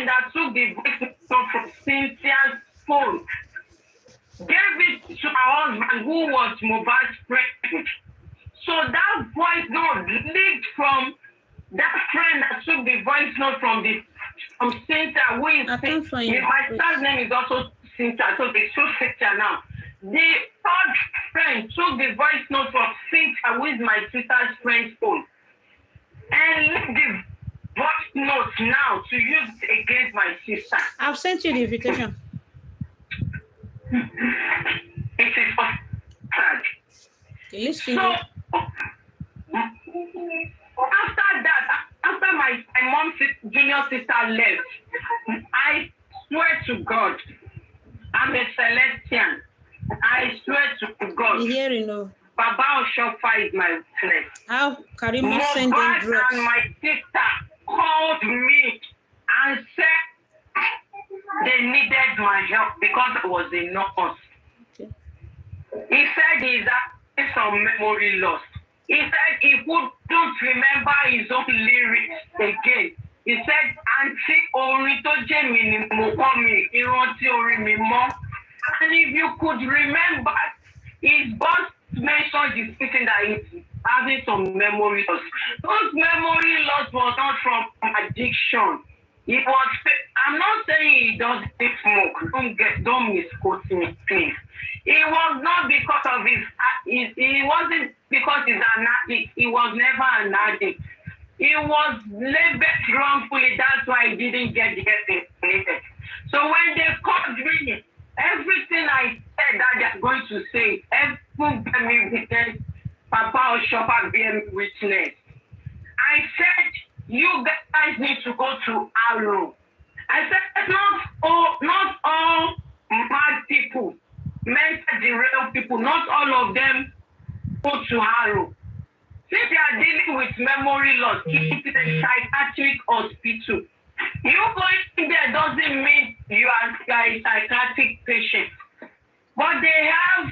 friend that took the voice note from Cynthia's phone gave it to her husband who was Mohbad's friend. So that voice note leaked from that friend that took the voice note from Cynthia, who is my son's name is also Cynthia, so they show Cynthia now. The third friend took the voice note from Cynthia, who is my sister's friend's phone, and leaked the voice note now to use it against my sister. I've sent you the invitation. It is sad. So after that, after my mom's junior sister left, I swear to God, I'm a Celestian. I swear to God. You hear, you know. Baba Aûtõpsy is my witness. How Karimo sent them drugs? Mohbad and my sister called me and said they needed my help because I was a nurse. Okay. He said he's having some memory loss. He said he couldn't remember his own lyrics again. He said, Auntie Orin to Jemi ni mo ko mi, iranti orin mi mo. And if you could remember, his boss mentioned the speaking that he's having some memory loss. Those memory loss was not from addiction. It was. I'm not saying he doesn't smoke. Don't misquote me, please. It was not because of it wasn't because he's an addict. He was never an addict. He was labeled wrongfully. That's why he didn't get vaccinated. So when they called me, everything I said that they're going to say, every witness, Papa Aûtõpsy being witness. I said, you guys need to go to Arrow. I said, not all mad people, mental derailed people, not all of them go to Arrow. Since they are dealing with memory loss, keep it a psychiatric hospital. You going there doesn't mean you are a psychiatric patient. But they have,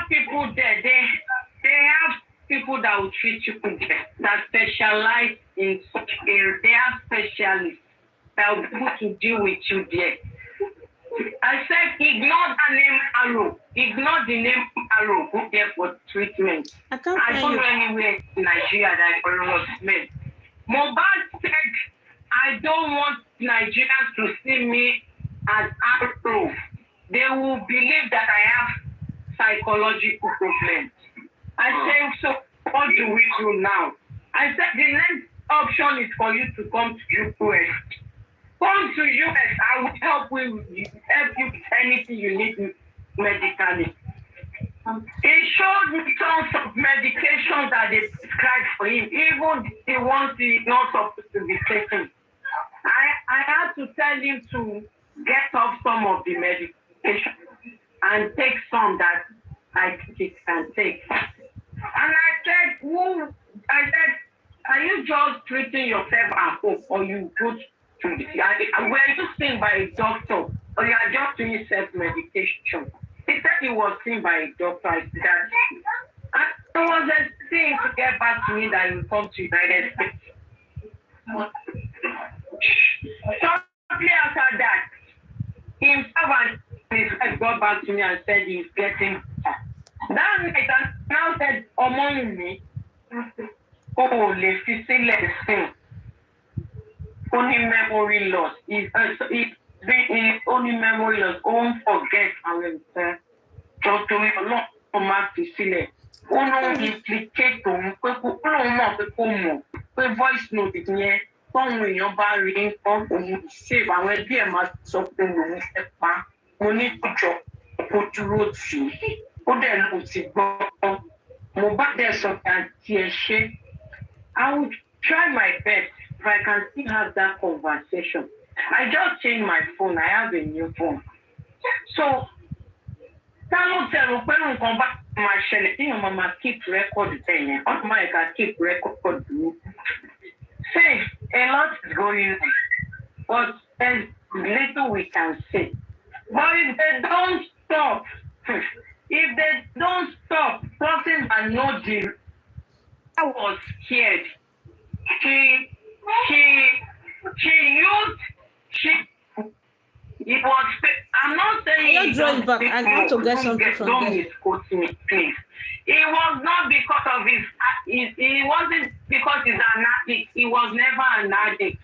people there. They have people that will treat you there, that specialize in such area. They have specialists that will be able to deal with you there. I said, ignore the name Arrow. Ignore the name Arrow. Go there for treatment. I don't know anywhere in Nigeria that was made. Mohbad said, I don't want Nigerians to see me as Arrow. They will believe that I have psychological problems. I said, so what do we do now? I said, the next option is for you to come to US. Come to US, I will help you with anything you need medically. He showed me tons of medications that they prescribed for him, even the ones he's not supposed to be taking. I had to tell him to get off some of the medication and take some that I think he can take. And I said, are you just treating yourself at home, or you go to were you seen by a doctor, or you are just doing self-medication? He said he was seen by a doctor. I said that. I was expecting to get back to me that he will come to United States. Shortly after that, himself and his wife got back to me and said he's getting better. That night, I now said, among me, oh, let's see. Only memory loss. Only memory loss. Don't forget our just doing a lot of math to see it. Only implicate them. Voice note is here. When you're barring, save and when they must something you step back. Only put you road to. Put them with it. Mohbad there's something here. I will try my best. If I can still have that conversation. I just changed my phone. I have a new phone. So, someone tell me when we come back to my channel, mama keep record thing. I can keep record. Say, a lot is going on. But there's little we can say. But if they don't stop, If they don't stop crossing and know the I was scared. She used it was. I'm not saying. I'll draw it back. I want to get something from don't there. misquote me, please. It was not because of his. It wasn't because he's an addict. He was never an addict.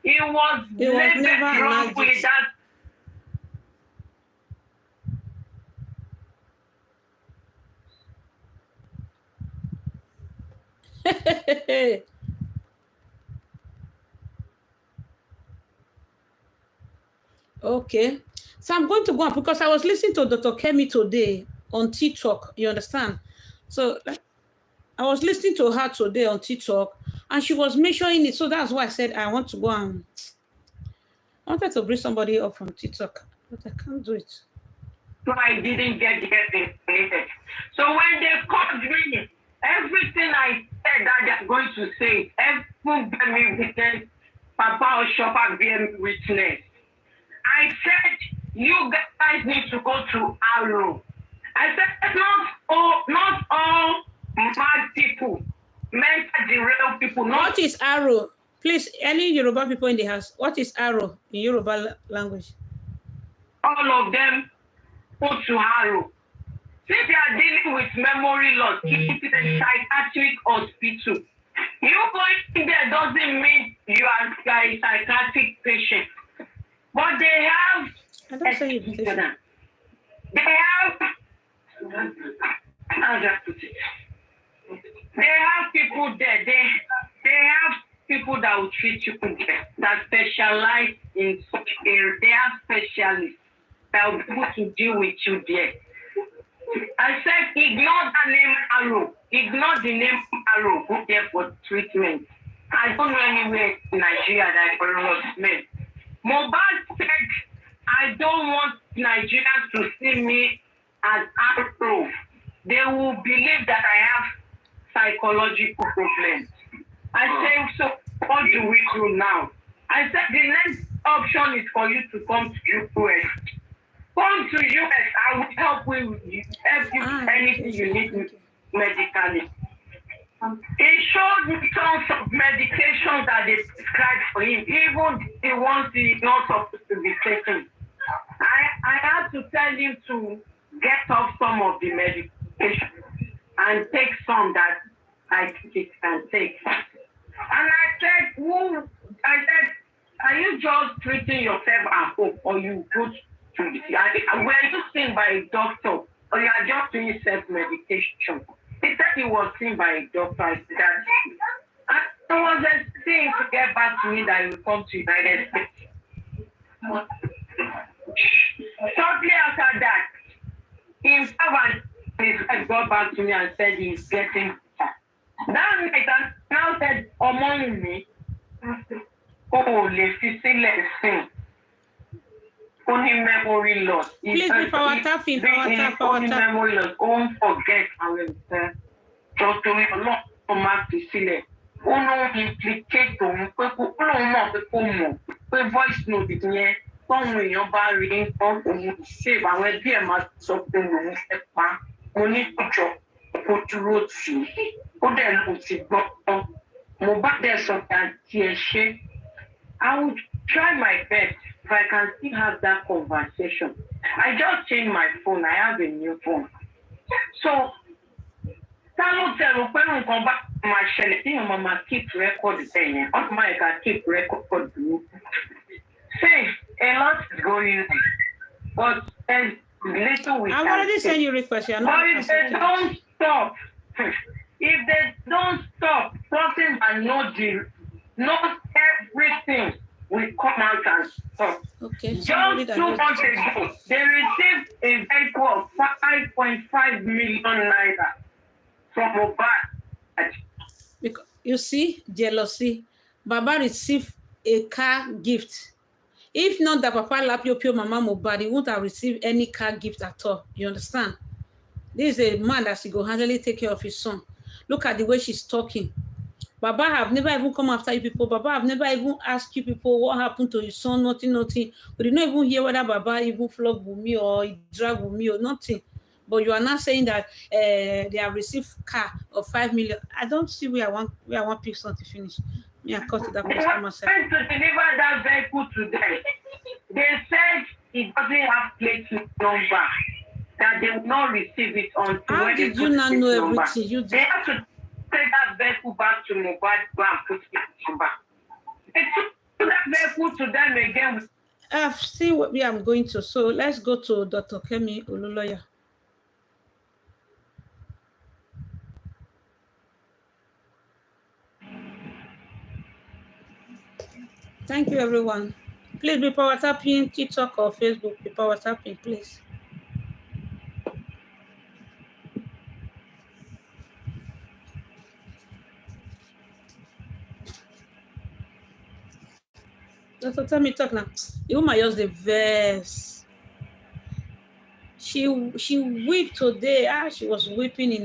He was never drunk with that. Okay. So I'm going to go on because I was listening to Dr. Kemi today on TikTok. You understand? So I was listening to her today on TikTok and she was mentioning it. So that's why I said I want to go and I wanted to bring somebody up from TikTok, but I can't do it. So I didn't get information. So when they called me, everything I said that they're going to say, everything bear me witness, Papa or Shopper bear me witness. I said, you guys need to go to Arrow. I said, not all mad people, mentally real people. What is Arrow? Please, any Yoruba people in the house, what is Arrow in Yoruba language? All of them go to Arrow. Since they are dealing with memory loss, it is a psychiatric hospital. You going there doesn't mean you are a psychiatric patient. But they have they have people there. They have people that will treat you there, that specialize in such area. They have specialists that will be able to deal with you there. I said, ignore the name Arrow. Ignore the name Arrow. Go there for treatment. I don't know anywhere in Nigeria that is men. Mohbad said, I don't want Nigerians to see me as Arrow. They will believe that I have psychological problems. I said, so what do we do now? I said, the next option is for you to come to US. Come to US, I will help you anything you need medically. He showed me tons of medications that they prescribed for him, even the ones he's not supposed to be taking. I had to tell him to get off some of the medication and take some that I think he can take. And I said, are you just treating yourself at home, or you go to were you seen by a doctor, or you are just doing self-medication? He said he was seen by a doctor. I said that. I was expecting to get back to me that he will come to United States. Shortly after that, himself and his wife got back to me and said he's getting better. That night, I now said, among me, oh, let's see. Only memory loss. Please be power tapping, Only memory loss. Don't forget, I will say. Just to not come back to see it. No implicate on people. No more voice note it here. Some your barrier on save and when they must something on step back. Only picture put to road to. Put them on the bottom. Mohbad there's something here. I would try my best if I can still have that conversation. I just changed my phone. I have a new phone. So, come back my shell. Mama keep record saying, I can keep record. Say, a lot is going on. But there's little we I've already sent you request. But if they don't stop, something and not everything will come out and stop. Okay. Just 2 months ago, they received a vehicle of 5.5 million naira from Mohbad. Because you see, jealousy. Baba received a car gift. If not that Papa Lapio Mama Mohbad, he wouldn't have received any car gift at all. You understand? This is a man that she go handily take care of his son. Look at the way she's talking. Baba have never even come after you people. Baba have never even asked you people what happened to your son. Nothing. We did not even hear whether Baba even flogged Wunmi or he dragged Wunmi or nothing. But you are not saying that they have received car of 5 million. I don't see where I want pick something to finish. Me, I cut it up. They were trying to deliver that vehicle to them. They said it doesn't have plate number, that they will not receive it until How when did they you put not plate know number. everything? They have to take that vehicle back to Mohbad, go and put plate number. They took that vehicle to them again. I've seen where I'm going to. So let's go to Dr. Kemi Oluloya. Thank you, everyone. Please be power tapping TikTok or Facebook. Be power tapping, please. Dr. Tell me talk now. The woman just the verse. She wept today. She was weeping in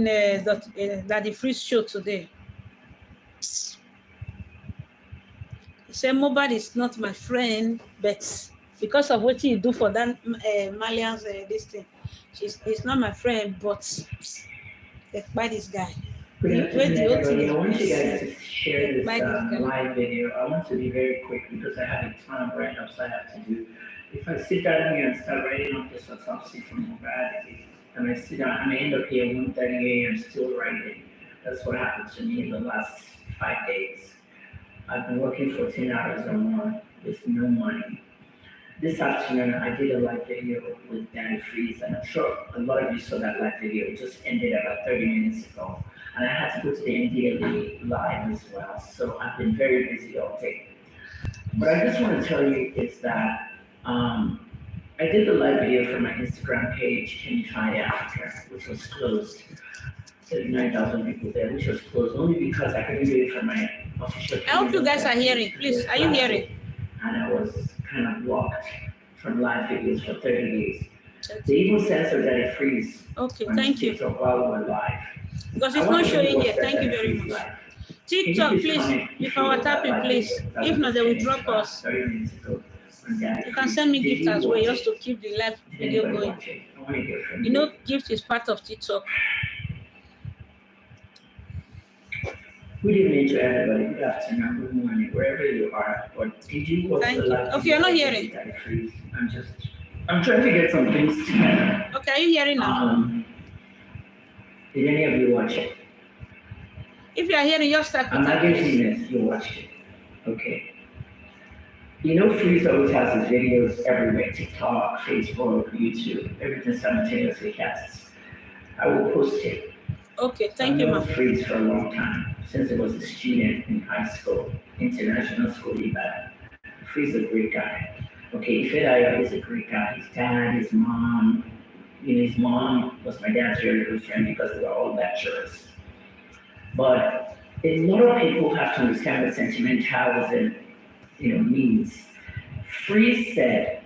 that the free show today. He said, Mohbad is not my friend, but because of what you do for that Malian's this thing, he's not my friend, but by this guy. Good afternoon, everybody. I want you guys to share this live video. I want to be very quick because I have a ton of write-ups I have to do. If I sit down here and start writing up this autopsy from Mohbad, and I sit down, I may end up here 1:30 a.m. still writing. That's what happened to me in the last 5 days. I've been working 14 hours or more with no money. This afternoon, I did a live video with Danny Freeze, and I'm sure a lot of you saw that live video. It just ended about 30 minutes ago. And I had to go to the NDLA live as well, so I've been very busy all day. What I just want to tell you is that I did the live video for my Instagram page, Kenny Africa, which was closed. 39,000 people there, which was closed only because I couldn't do it for my official. I hope you guys are hearing. Please, are you hearing? And I was kind of blocked from live videos for 30 days. They even censored that freeze. Okay, thank you. While we were live. Because it's not showing here. Thank you very much. TikTok, please, if I were tapping, please. If not, they will drop us. You can send me gifts as well, just to keep the live video going. You know, gift is part of TikTok. Good evening to everybody. Good afternoon, good morning, wherever you are. But did you watch the live? Okay, you're not hearing. I'm trying to get some things together. Okay, are you hearing now? Did any of you watch it? If you are hearing, just start. I'm not guessing that you watched it. Okay. You know, Freeze always has his videos everywhere: TikTok, Facebook, YouTube, everything simultaneously casts. I will post it. Okay, thank you, ma'am. Freeze for a long time, since I was a student in high school, international school, IBA. Freeze is a great guy. Okay, Ifedayo is a great guy. His dad, his mom, his mom was my dad's very good friend because they were all lecturers. But a lot of people have to understand what sentimentalism, means. Freeze said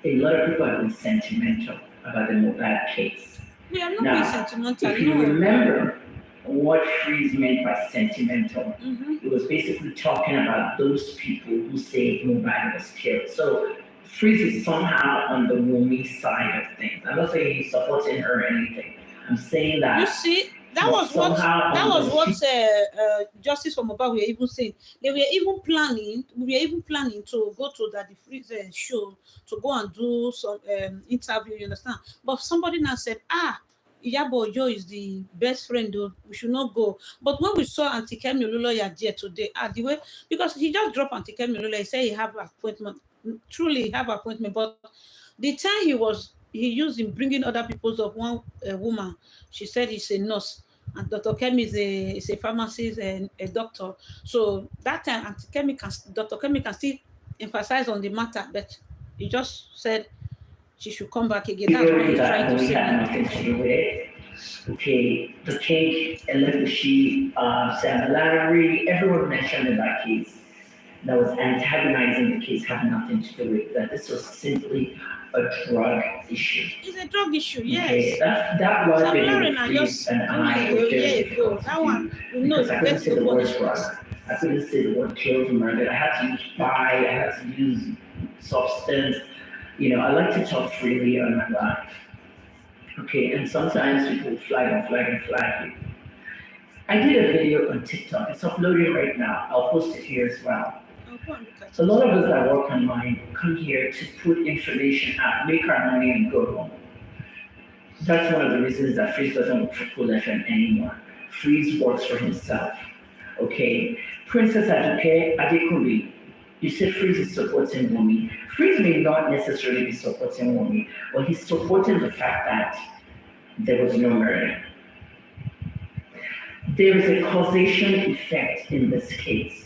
a lot of people have been sentimental about the Mohbad case. We are not being sentimental. If you remember what Freeze meant by sentimental, it was basically talking about those people who say Mohbad was killed. So Freeze is somehow on the Wumi side of things. I'm not saying he's supporting her or anything. I'm saying that. You see, that was what Justice for Mohbad were even saying. We were even planning to go to that Freeze show to go and do some interview. You understand? But somebody now said, Iyabo Ojo is the best friend, though. We should not go. But when we saw Auntie Kemi Oluloya there today, the way, because he just dropped Auntie Kemi Oluloya, he said he have appointment. Truly, he have appointment. But the time he used in bringing other people's up. One woman, she said he's a nurse, and Dr. Kemi is a pharmacist and a doctor. So that time, Dr. Kemi can still emphasize on the matter, but he just said she should come back again. That's what he's trying to say. Okay, the cake, Elegushi, Sam Larry, everyone mentioned in that case that was antagonizing the case had nothing to do with that. This was simply a drug issue. It's a drug issue, yes. Okay, that was really Freeze and I was very difficult that one, because I couldn't say the word drug. I couldn't say the word killed, murdered. I had to use buy, I had to use substance. I like to talk freely on my life. Okay, and sometimes people flag you. I did a video on TikTok. It's uploading right now. I'll post it here as well. A lot of us that work online come here to put information out, make our money, and go home. That's one of the reasons that Freeze doesn't work for Cool FM anymore. Freeze works for himself. Okay? Princess Aduke Adekunle, you said Freeze is supporting Wunmi. Freeze may not necessarily be supporting Wunmi, but he's supporting the fact that there was no murder. There is a causation effect in this case.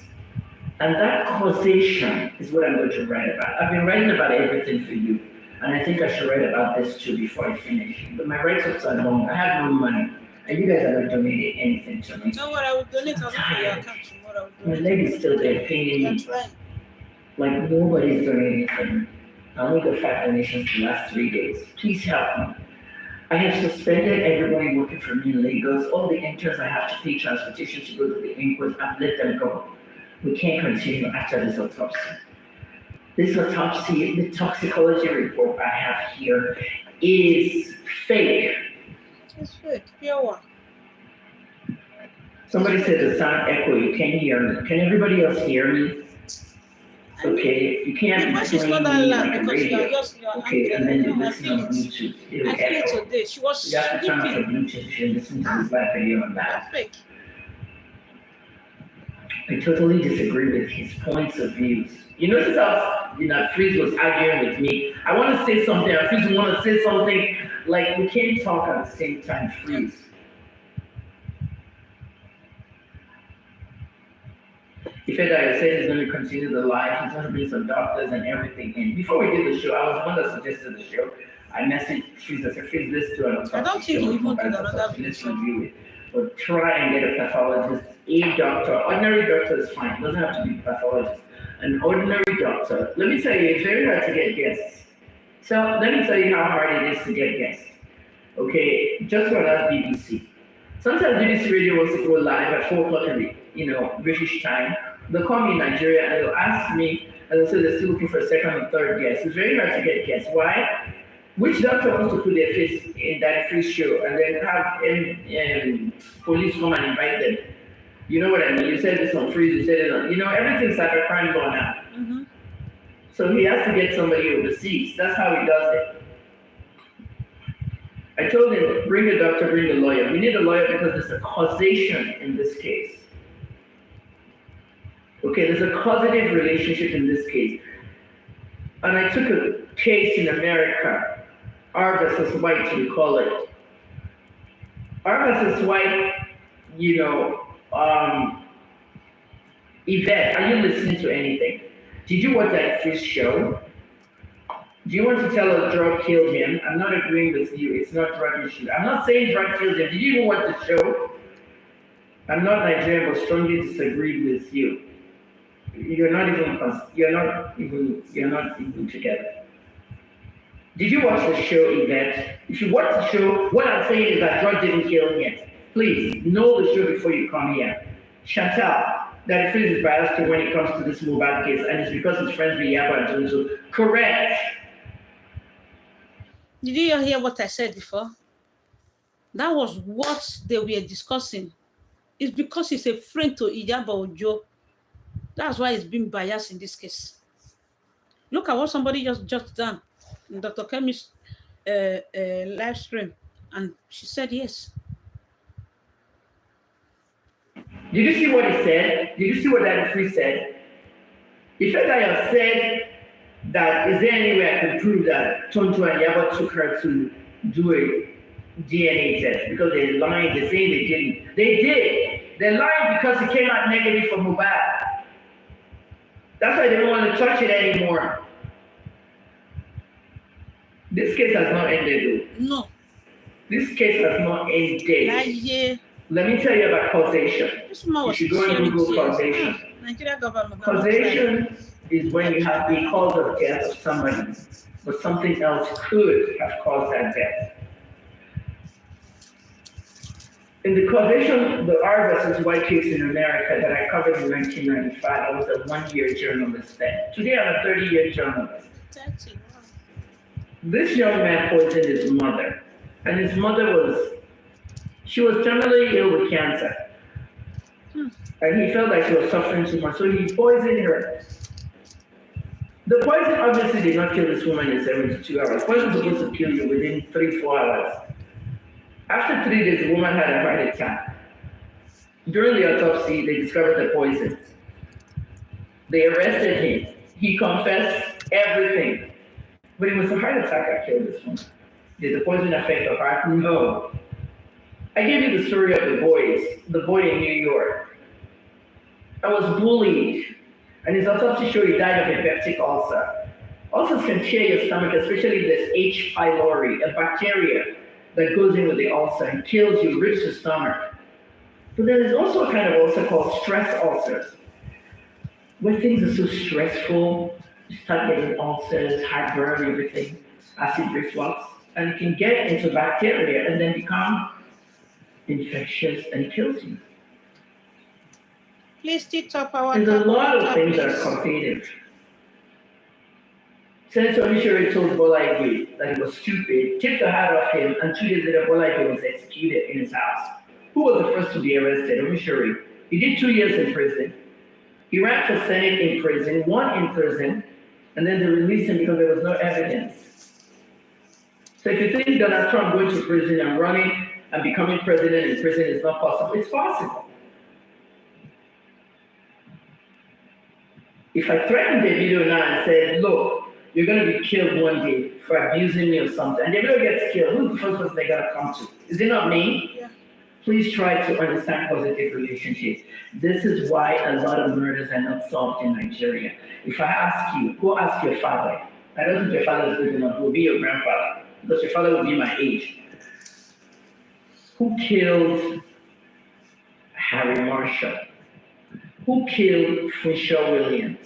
And that causation is what I'm going to write about. I've been writing about everything for you. And I think I should write about this too before I finish. But my write-ups are long. I have no money. And you guys are not donating anything to me. No, what I would donate, I'll for your account tomorrow. My leg is still there, paying me. Like nobody's donating for me. I only got 5 donations the last 3 days. Please help me. I have suspended everybody working for me in Lagos. All the interns I have to pay transportation to go to the inquest, I've let them go. We can't continue after this autopsy. This autopsy, the toxicology report I have here is fake. It's fake. Pure. Somebody said the sound echo, you can't hear me. Can everybody else hear me? Okay, you can't My voice is not that loud because you're okay, and then you listen on Bluetooth. I feel it today. She was You have to turn off your Bluetooth if you're listening to this live video on that. fake. I totally disagree with his points of views. You notice how Freeze was arguing with me. I want to say something, and Freeze want to say something. Like we can't talk at the same time, Freeze. He said that he said he's going to continue the live. He's going to bring some doctors and everything in. Before we did the show, I was the one that suggested the show. I messaged Freeze. I said, Freeze, let's do an autopsy. I don't think you even did another Let's review it. But try and get a pathologist, a doctor. Ordinary doctor is fine. It doesn't have to be a pathologist. An ordinary doctor. Let me tell you, it's very hard to get guests. So let me tell you how hard it is to get guests. Okay, just for that BBC. Sometimes BBC Radio wants to go live at 4 o'clock in the British time. They'll call me in Nigeria and they'll ask me, and they'll say they're still looking for a second or third guest. It's very hard to get guests. Why? Which doctor wants to put their face in that free show and then have police come and invite them? You know what I mean? You said this on Freeze, you said it on, everything's like a crime law now. Mm-hmm. So he has to get somebody overseas. That's how he does it. I told him, bring a doctor, bring a lawyer. We need a lawyer because there's a causation in this case. Okay, there's a causative relationship in this case. And I took a case in America, R versus White, we call it. R versus White, Yvette, are you listening to anything? Did you watch that Freeze show? Do you want to tell us drug killed him? I'm not agreeing with you. It's not drug issue. I'm not saying drug killed him. Did you even watch the show? I'm not Nigerian, but strongly disagree with you. You're not even together. Did you watch the show, Yvette? If you watch the show, what I'm saying is that drug didn't kill him. Please, know the show before you come here. Chantal, that Freeze is biased when it comes to this Mohbad case, and it's because he's friends with Yaba and so. Correct. Did you hear what I said before? That was what they were discussing. It's because he's a friend to Iyaba Ojo. That's why he's been biased in this case. Look at what somebody just done in Dr. Kemi's live stream, and she said yes. Did you see what he said? Did you see what that Freeze said? He said that is there any way I could prove that Tonto and Yaba took her to do a DNA test because they're lying, they're saying they didn't. They did. They're lying because it came out negative for Mohbad. That's why they don't want to touch it anymore. This case has not ended though. No. This case has not ended. Let me tell you about causation. You should go and Google causation. Nigeria government. Causation is when you have the cause of death of somebody, but something else could have caused that death. In the causation, the R versus White case in America that I covered in 1995, I was a 1-year journalist then. Today I'm a 30-year journalist. 30. This young man poisoned his mother, and his mother was terminally ill with cancer. And he felt like she was suffering too much, so he poisoned her. The poison obviously did not kill this woman in 72 hours. Poison is supposed to kill you within 3-4 hours. After 3 days, the woman had a heart attack. During the autopsy, they discovered the poison. They arrested him. He confessed everything. But it was the heart attack that killed this woman. Did the poison affect her heart? No. I gave you the story of the boy in New York. I was bullied, and his autopsy showed he died of a peptic ulcer. Ulcers can tear your stomach, especially if there's H. pylori, a bacteria that goes in with the ulcer and kills you, rips your stomach. But there is also a kind of ulcer called stress ulcers, where things are so stressful, you start getting ulcers, heartburn, everything, acid reflux, and it can get into bacteria and then become infectious and kills you. Please TikTok our. There's a lot of things that are competitive. Senator Onishiri told Bola Ige that he was stupid, took the hat off him, and 2 days later Bola Ige was executed in his house. Who was the first to be arrested? Onishiri. He did 2 years in prison. He ran for Senate in prison, won in prison, and then they released him because there was no evidence. So if you think Donald Trump going to prison and running and becoming president in prison is not possible, it's possible. If I threatened Davido now and said, look, you're going to be killed one day for abusing me or something, and Davido gets killed, who's the first person they're going to come to? Is it not me? Yeah. Please try to understand positive relationships. This is why a lot of murders are not solved in Nigeria. If I ask you, go ask your father. I don't think your father is good enough. It will be your grandfather, because your father will be my age. Who killed Harry Marshall? Who killed Funshaw Williams?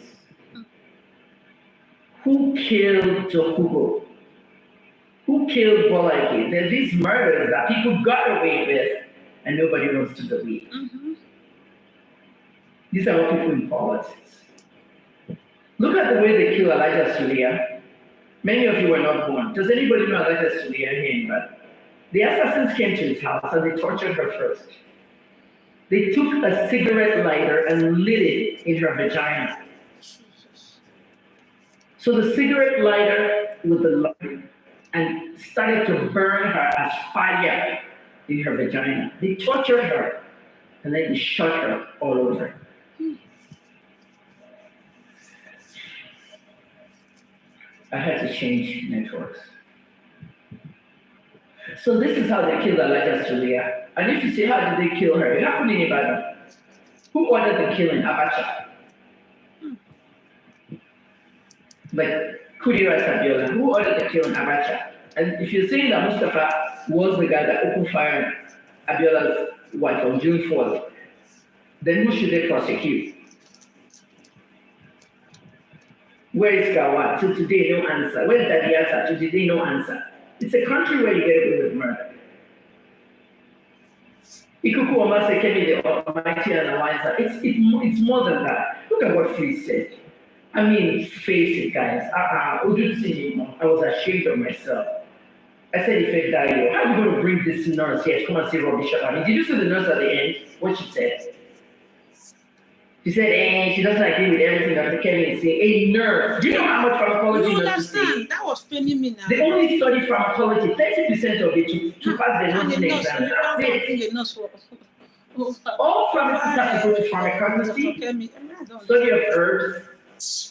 Who killed Dokubo? Who killed Bola Ige? There's these murders that people got away with and nobody wants to believe. Mm-hmm. These are all people in politics. Look at the way they kill Elijah Sulia. Many of you were not born. Does anybody know Elijah Sulia here in England? The assassins came to his house and they tortured her first. They took a cigarette lighter and lit it in her vagina. So the cigarette lighter with the light and started to burn her as fire in her vagina. They tortured her and then they shot her all over. I had to change networks. So this is how they killed Elijah Sulia. And if you say, how did they kill her? It happened in Ibadan. Who ordered the killing? Abacha. Like Kudira Sabiola. Who ordered the killing? Abacha. And if you're saying that Mustafa was the guy that opened fire on Abiola's wife on June 4th, then who should they prosecute? Where is Gawa? To today, no answer. Where is Dadiata? To today, no answer. It's a country where you get away with murder. Ikuku Omase Kemi, the Almighty and the Wiser. It's more than that. Look at what Free said. I mean, face it, guys. I was ashamed of myself. I said, if I die, how are you going to bring this nurse here to come and say rubbish about me? Did you see the nurse at the end? What she said? She said, she doesn't agree with everything Dr. Kemi is saying. A nurse. Do you know how much pharmacology nurses say? That was paining me now. They only study pharmacology, 30% of it to pass the nursing exams. That's it. All pharmacists have to go to pharmacology, study of herbs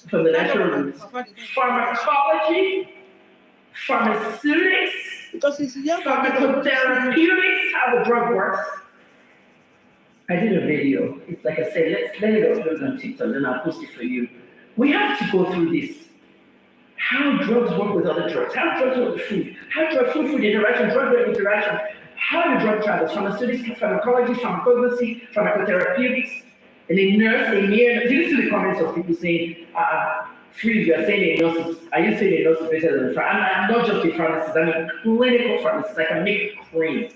from the natural roots, pharmacology, pharmaceutics, pharmacotherapeutics, how the drug works. I did a video. It's like I said, let it upload on TikTok, then I'll post it for you. We have to go through this. How drugs work with other drugs, how drugs work with food, how food interaction, drug interaction, how the drug travels, pharmaceutics, pharmacology, pharmacognosy, pharmacotherapeutics, and a nurse, a near. Did you see the comments of people saying, Free, you're saying a nurse, are you saying a nurse is better than a pharmacist? I'm not just a pharmacist, I'm a clinical pharmacist. I can make cream.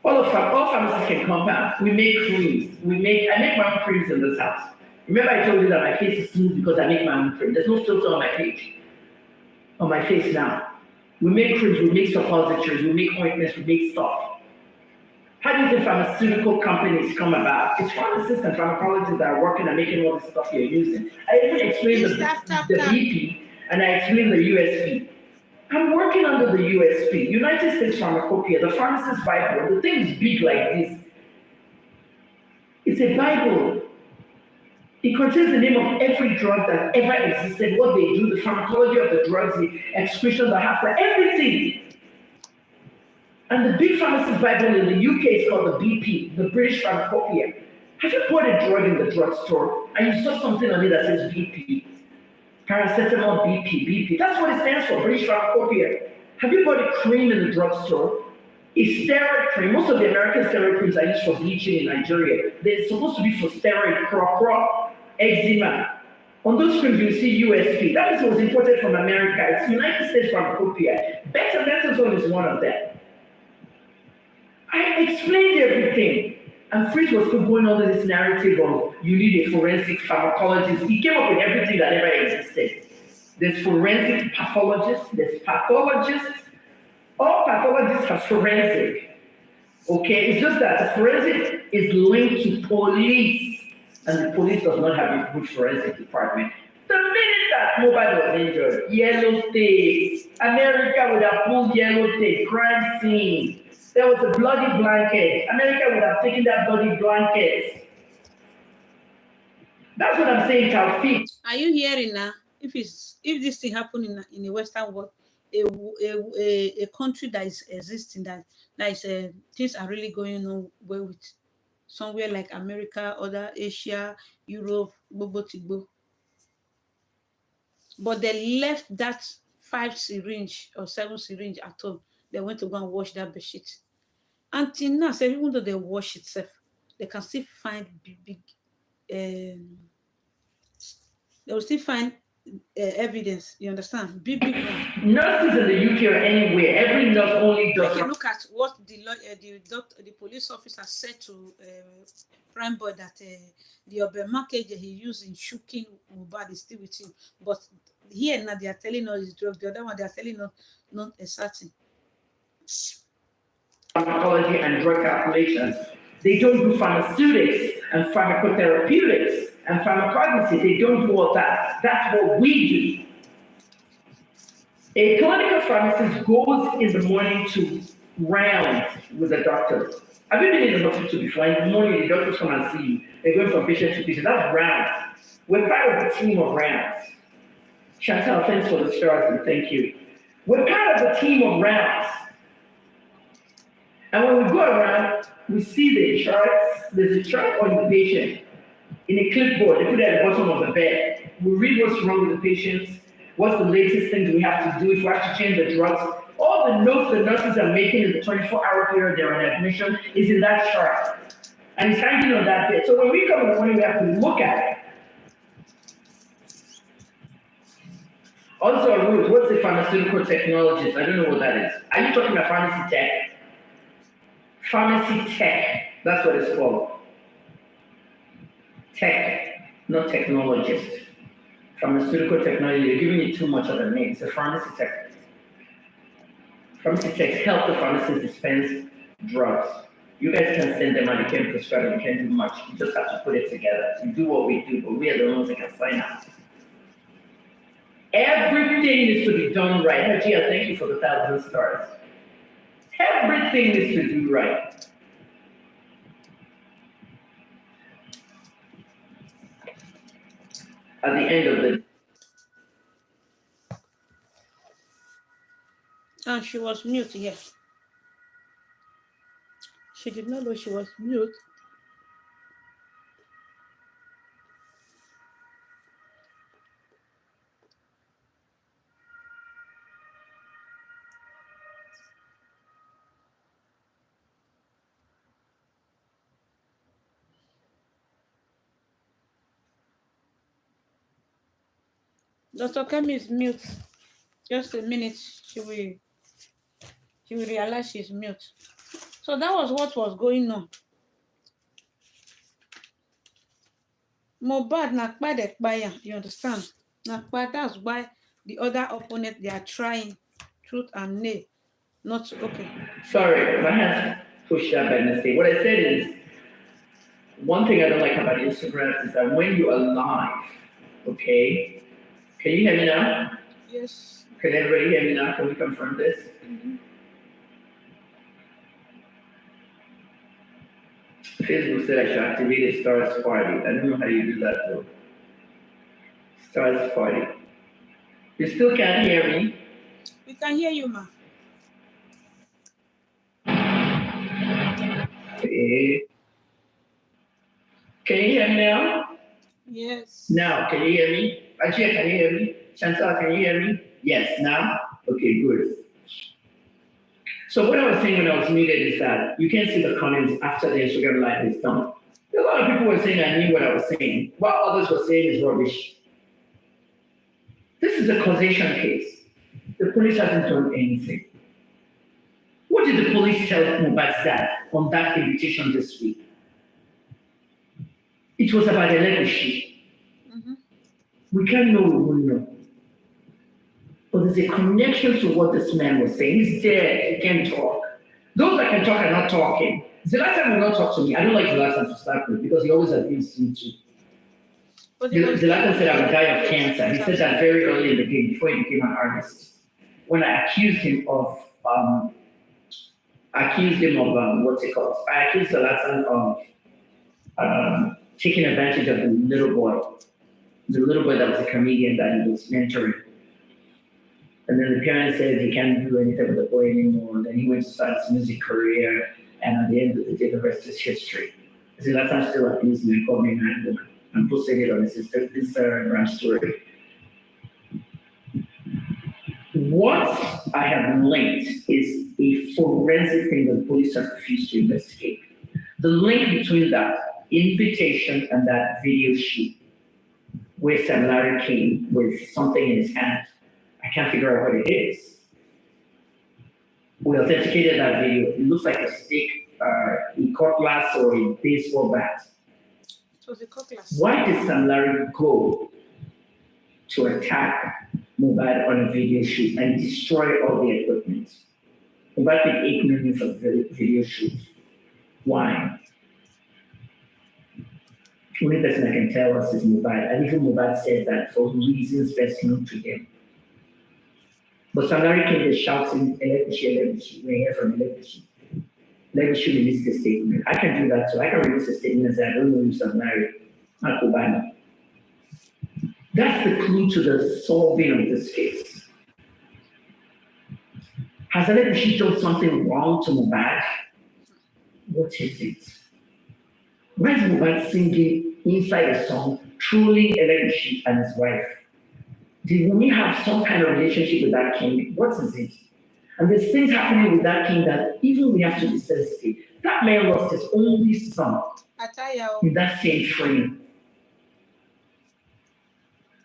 All pharmacists can compound. We make creams. I make my own creams in this house. Remember I told you that my face is smooth because I make my own cream. There's no filter on my page. on my face now. We make creams, we make suppositories, we make ointments, we make stuff. How do you think pharmaceutical companies come about? It's pharmacists and pharmacologists that are working and making all the stuff you're using. I even explained the BP and I explained the USP. I'm working under the USP, United States Pharmacopoeia, the Pharmacist Bible. The thing is big like this. It's a Bible. It contains the name of every drug that ever existed, what they do, the pharmacology of the drugs, the excretion, the half-life, everything. And the big pharmacist Bible in the UK is called the BP, the British Pharmacopoeia. Have you bought a drug in the drugstore and you saw something on it that says BP? Paracetamol, BP. That's what it stands for, British Pharmacopoeia. Have you bought a cream in the drugstore? A steroid cream. Most of the American steroid creams are used for bleaching in Nigeria. They're supposed to be for steroid, crop, eczema. On those creams, you see USP. That means it was imported from America. It's United States Pharmacopoeia. Betamethasone is one of them. I explained everything. And Fritz was still going on this narrative of you need a forensic pharmacologist. He came up with everything that ever existed. There's forensic pathologists, there's pathologists. All pathologists have forensic. Okay, it's just that the forensic is linked to police. And the police does not have a good forensic department. The minute that Mohbad was injured, yellow tape. America would have pulled yellow tape, crime scene. There was a bloody blanket. America would have taken that bloody blanket. That's what I'm saying, Taufik. Are you hearing now? If this thing happened in the Western world, a country that is existing, that is things are really going on well with, somewhere like America, other Asia, Europe, Bobo. But they left that 5 syringe or 7 syringe at home. They went to go and wash that bedsheet. Until now, so even though they wash itself, they can still find big they will still find evidence. You understand? Big one. Nurses in the UK or anywhere, every nurse only does. Look at what the police officer said to Prime Boy that the Obermarket he used in shooting Mohbad is still with him. But here now they are telling us the drug. The other one they are telling us not a certain. Pharmacology and drug calculations. They don't do pharmaceutics and pharmacotherapeutics and pharmacognosy. They don't do all that. That's what we do. A clinical pharmacist goes in the morning to rounds with the doctors. Have you been in the hospital before? In the morning, the doctors come and see you. They go from patient to patient. That's rounds. We're part of the team of rounds. Chantal, thanks for the stars and thank you. We're part of the team of rounds. And when we go around, we see the charts. There's a chart on the patient in a clipboard. They put it at the bottom of the bed. We read what's wrong with the patients, what's the latest things we have to do, if we have to change the drugs. All the notes the nurses are making in the 24-hour period they're on admission is in that chart. And it's hanging on that bed. So when we come in the morning, we have to look at it. Also, Ruth, what's a pharmaceutical technologist? I don't know what that is. Are you talking about pharmacy tech? Pharmacy tech, that's what it's called. Tech, not technologist. Pharmaceutical technology, you're giving it too much of a name. It's a pharmacy tech. Pharmacy techs help the pharmacists dispense drugs. You guys can send them and you can prescribe them, you can't do much. You just have to put it together. You do what we do, but we are the ones that can sign up. Everything needs to be done right. Hajia, thank you for the 1,000 stars. Everything is to do right. At the end of the and she was mute, yes. She did not know she was mute. Dr. Kemi is mute. Just a minute, she will realize she's mute. So that was what was going on. Mohbad na kpai, you understand? Na kpai, that's why The other opponent, they are trying, truth and nail, not to, okay. Sorry, my hands pushed up by mistake. What I said is, one thing I don't like about Instagram is that when you are live, okay, can you hear me now? Yes. Can everybody hear me now? Can we confirm this? Mm-hmm. Facebook said I should activate a stars party. I don't know how you do that though. Stars party. You still can't hear me? We can hear you, ma. Okay. Can you hear me now? Yes. Now, can you hear me? Ajay, can you hear me? Chantal, can you hear me? Yes, now? Okay, good. So what I was saying when I was muted is that you can see the comments after the Instagram live is done. A lot of people were saying I knew what I was saying. What others were saying is rubbish. This is a causation case. The police hasn't done anything. What did the police tell Mohbad's dad on that invitation this week? It was about a legacy. Mm-hmm. We can't know, we won't know. But there's a connection to what this man was saying. He's dead, he can't talk. Those that can talk are not talking. Zlatan will not talk to me. I don't like Zlatan to start with because he always abused me too. Zlatan said I would die of cancer. He said that very early in the game before he became an artist. When I accused him of what's it called? I accused Zlatan of taking advantage of the little boy that was a comedian that he was mentoring. And then the parents said he can't do anything with the boy anymore. Then he went to start his music career, and at the end of the day, the rest is history. Zlatan still abused me and called me a mad woman and posted it on his Instagram story. What I have linked is a forensic thing that the police have refused to investigate. The link between that invitation and that video shoot where Sam Larry came with something in his hand. I can't figure out what it is. We authenticated that video. It looks like a stick, a cutlass, or a baseball bat. It was a cutlass. Why did Sam Larry go to attack Mohbad on a video shoot and destroy all the equipment? Mohbad paid 8 million for the video shoot. Why? Only person I can tell us is Mohbad, and even Mohbad said that for reasons best known to him. But Sam Larry came there shouting, Elegushi, we're here from Elegushi. Elegushi released a statement. I can do that too. I can release a statement and say, I don't know who Sam Larry, not Obama. That's the clue to the solving of this case. Has Elegushi done something wrong to Mohbad? What is it? Why is Mohbad singing inside a song, truly Elegushi and his wife? Did we have some kind of relationship with that king? What is it? And there's things happening with that king that even we have to be sensitive. That man lost his only son in that same frame.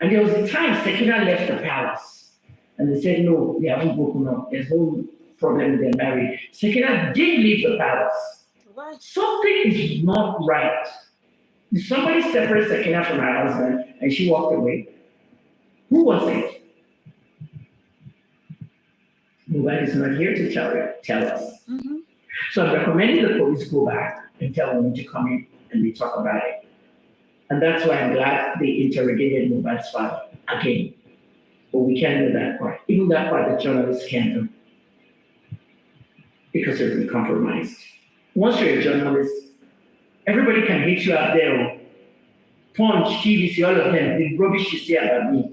And there was a time Sekina left the palace. And they said, no, they haven't broken up. There's no problem, they're married. Sekina did leave the palace. What? Something is not right. Did somebody separate Sekina from her husband and she walked away? Who was it? Mohbad is not here to tell us. Mm-hmm. So I'm recommending the police go back and tell them to come in and we talk about it. And that's why I'm glad they interrogated Mohbad's father again. But we can't do that part. Even that part the journalists can't do. Because they've been compromised. Once you're a journalist, everybody can hate you out there. Punch, TVC, all of them, the rubbish you say about me.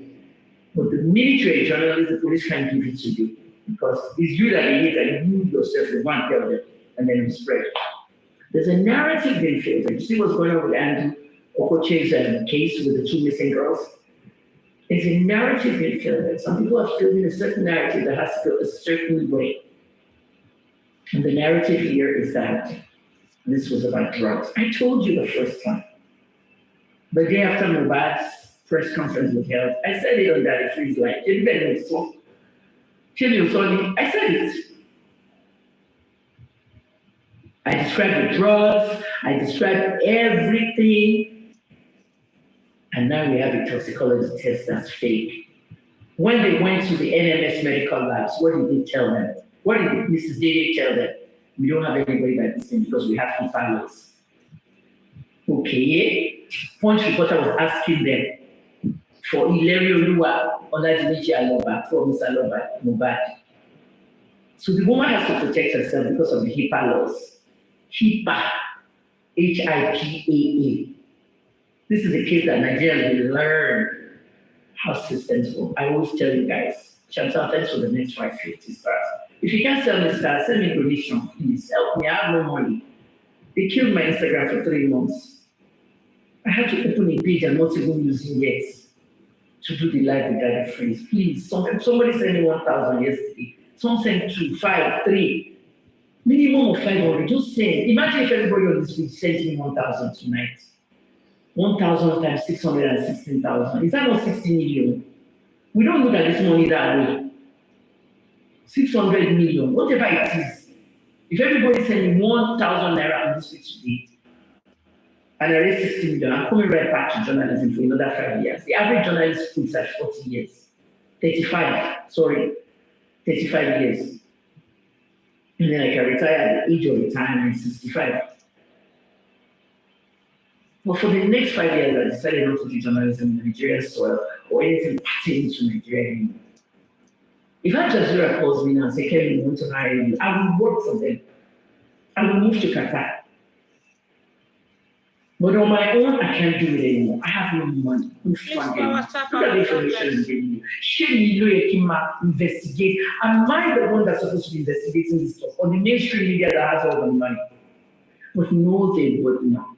But the minute you're a journalist, the police can't give it to you. Because it's you that they hate and you yourself, the one tell them, and then it spread. There's a narrative being filtered. You see what's going on with Andrew Okoche's case with the 2 missing girls? There's a narrative being filtered. Some people are filtering a certain narrative that has to go a certain way. And the narrative here is that this was about drugs. I told you the first time. The day after Mohbad's press conference was held, I said it on that freeze line. I said it. I described the drugs, I described everything, and now we have a toxicology test that's fake. When they went to the NMS medical labs, what did they tell them? What did Mrs. David tell them? We don't have anybody like this thing because we have HIPAA laws. Okay. Punch reporter was asking them for Ilario Lua Oladimeji Aloba for Mr. Aloba Mohbad. So the woman has to protect herself because of the HIPAA laws. HIPAA, HIPAA. This is a case that Nigerians will learn how systems work. I always tell you guys, Chantal, thanks for the next 550 stars. If you can't sell me stars, send me donation, please. Help me, I have no money. They killed my Instagram for 3 months. I had to open a page I'm not even using yet to do the live with Dada Freeze. Please, somebody sent me 1,000 yesterday. Some sent 2, 5, 3. Minimum of 500. Just send. Imagine if everybody on this page sends me 1,000 tonight. 1,000 times 616,000. Is that not 60 million? We don't look at this money that way. 600 million, whatever it is. If everybody sending 1,000 naira on this page today, and I raise 60 million, I'm coming right back to journalism for another 5 years. The average journalist puts at 40 years. 35 years. And then I can retire at the age of retirement, 65. But for the next 5 years, I decided not to do journalism in Nigerian soil or anything pertaining to Nigeria anymore. If Al Jazeera calls me now and say, Kevin, we want to hire you, I will work for them. I will move to Qatar. But on my own, I can't do it anymore. I have no money. No funding. Look at the information I'm giving you. Investigate. Am I the one that's supposed to be investigating this stuff? Or the mainstream media that has all the money? But no, they would not.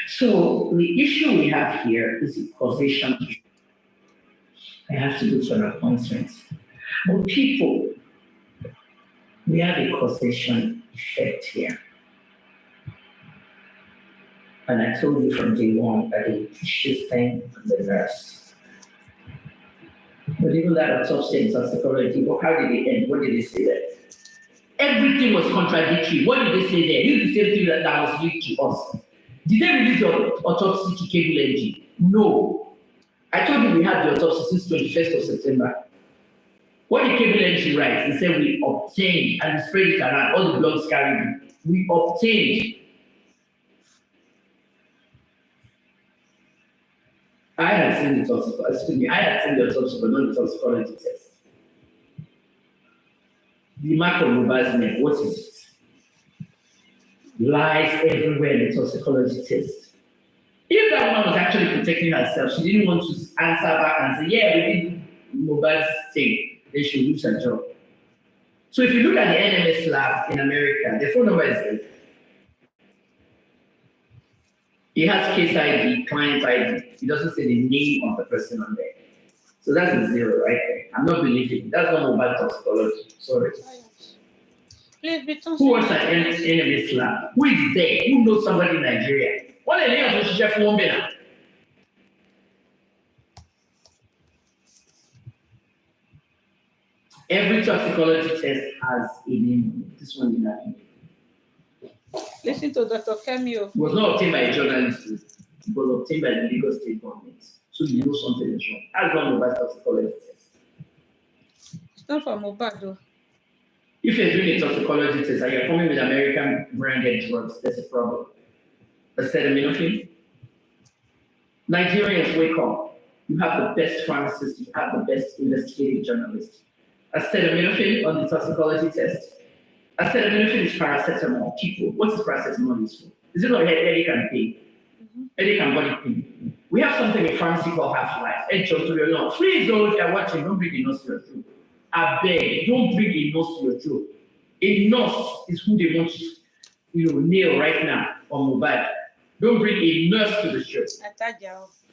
So the issue we have here is the causation issue. I have to go to an appointment. But people, we have a causation effect here. And I told you from day one that they teach this thing to the nurse. But even that autopsy and toxicology, well, how did it end? What did they say there? Everything was contradictory. What did they say there? This is the same thing that was leaked to us. Did they release the autopsy to cable engine? No. I told you we had the autopsy since 21st of September. What did cable engine write? They said we obtained, and we spread it around, all the blogs carried it. We obtained. I had seen the autopsy, but not the toxicology test. The mark of Mohbad's neck, what is it? Lies everywhere in the toxicology test. If that woman was actually protecting herself, she didn't want to answer back and say, yeah, we did Mohbad's thing, then she lose her job. So if you look at the NMS lab in America, the phone number is there. It has case ID, client ID. It doesn't say the name of the person on there. So that's a 0 right there. I'm not believing it. That's not Mohbad toxicology. Sorry. Who wants an NMS lab? Who is there? Who knows somebody in Nigeria? What are they going to chef Wombena? Every toxicology test has a name. This one did not. Listen to Dr. Cameo. It was not obtained by a journalist. It was obtained by the Lagos State government. So you know something is wrong. That's not Mohbad toxicology test. It's not for Mohbad though. If you're doing a toxicology test and you're coming with American branded drugs, there's a problem. Acetaminophen. Nigerians, wake up. You have the best pharmacists, you have the best investigative journalists. Acetaminophen on the toxicology test. Acetaminophen is paracetamol. People, what is paracetamol used for? Is it not headache and pain? Headache and body pain. We have something in pharmacy called half-life. Please, those that are watching, don't bring a nurse to your throat. I beg, don't bring a nurse to your throat. A nurse is who they want to, nail right now on Mohbad. Don't bring a nurse to the show.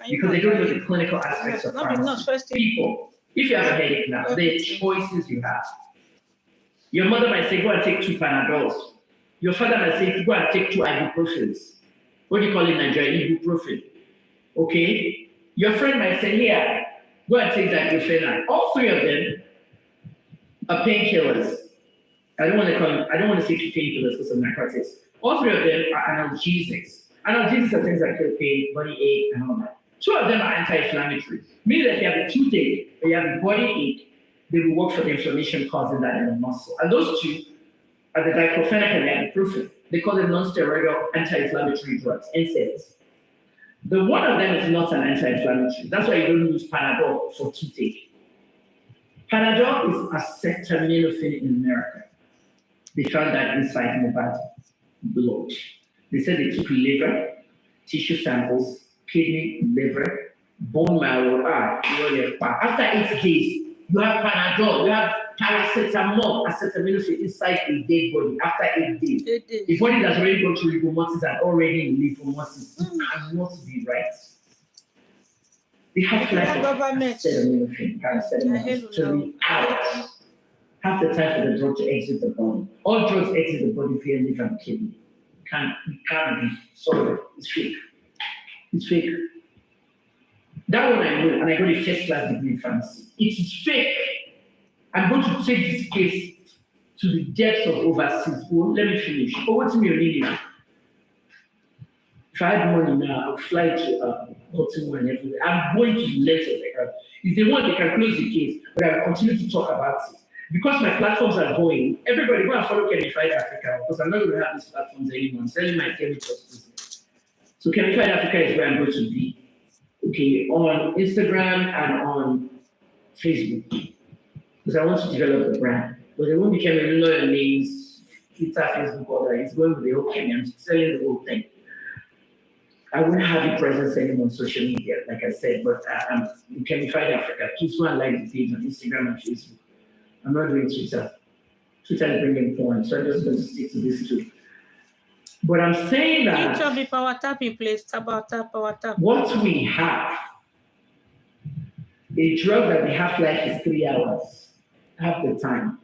Because they don't know the clinical aspects of pharmacy. People, if you have a headache now, there are choices you have. Your mother might say, go and take 2 Panadols. Your father might say, go and take 2 ibuprofens. What do you call it in Nigeria? Ibuprofen. Okay? Your friend might say, here, go and take diclofenac. All 3 of them are painkillers. I don't want to say painkillers because of narcotics. All 3 of them are analgesics. And I'll give you some things like cocaine, body ache, and all that. 2 of them are anti-inflammatory. Meaning that if you have a toothache or you have a body ache, they will work for the inflammation causing that in the muscle. And those 2 are the diclofenac and the ibuprofen. They call them non-steroidal anti-inflammatory drugs, NSAIDs. The one of them is not an anti-inflammatory. That's why you don't use Panadol for toothache. Panadol is acetaminophen in America. They found that inside Mohbad's blood. They said they took liver, tissue samples, kidney, liver, bone marrow. After 8 days, you have Panadol, you have paracetamol, acetaminophen inside a dead body. After 8 days, the body that's already gone through rigor mortis and already in lymphomosis, it cannot be right. The half-life of acetaminophen, paracetamol is 3 hours. Half the time for the drug to exit the body. All drugs exit the body via liver and kidney. It can't be. Sorry, it's fake. It's fake. That one I know, and I got a first-class degree in pharmacy. It is fake. I'm going to take this case to the depths of overseas. Well, let me finish. Oh, what's me now? If I had money now, I would fly to Baltimore and everywhere. I'm going to the length of the earth. If they want, they can close the case, but I will continue to talk about it. Because my platforms are going, everybody go and follow Chemified Africa, because I'm not going to have these platforms anymore. I'm selling my chemicals business. So Chemified Africa is where I'm going to be. Okay, on Instagram and on Facebook. Because I want to develop the brand. But it won't be Chemified names, Twitter, Facebook, all that. It's going with the whole Kenya. I'm selling the whole thing. I won't have a presence anymore on social media, like I said, but I'm in Chemified Africa. Please go and like the page on Instagram and Facebook. I'm not doing Twitter. Twitter is bringing porn, so I'm just going to stick to this too. But I'm saying that power tap in place, power tap. What we have, a drug that the half-life is 3 hours, half the time.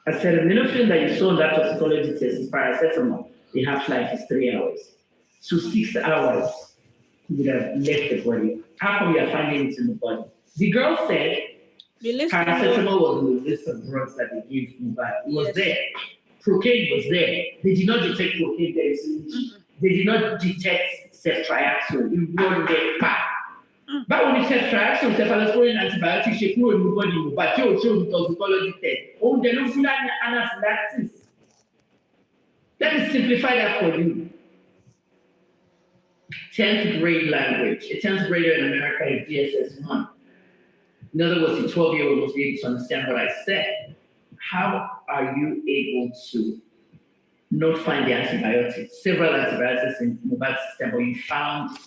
Acetaminophen that you saw in that toxicology test is paracetamol. The half-life is 3 hours. So 6 hours, you would have left the body. How come we are finding it in the body? The girl said paracetamol was on the list of drugs that they gave Mohbad. It was there. Cocaine was there. They did not detect cocaine there. They did not detect ceftriaxone. It was there. But when you ceftriaxone, cephalosporin antibiotics, she put in the body, but you show the toxicology test. Oh, they don't feel anaphylaxis. Let me simplify that for you. 10th grade language. A 10th grader in America is DSS-1. In other words, a 12-year-old must be able to understand what I said. How are you able to not find the antibiotics? Several antibiotics in Mohbad's system, but you found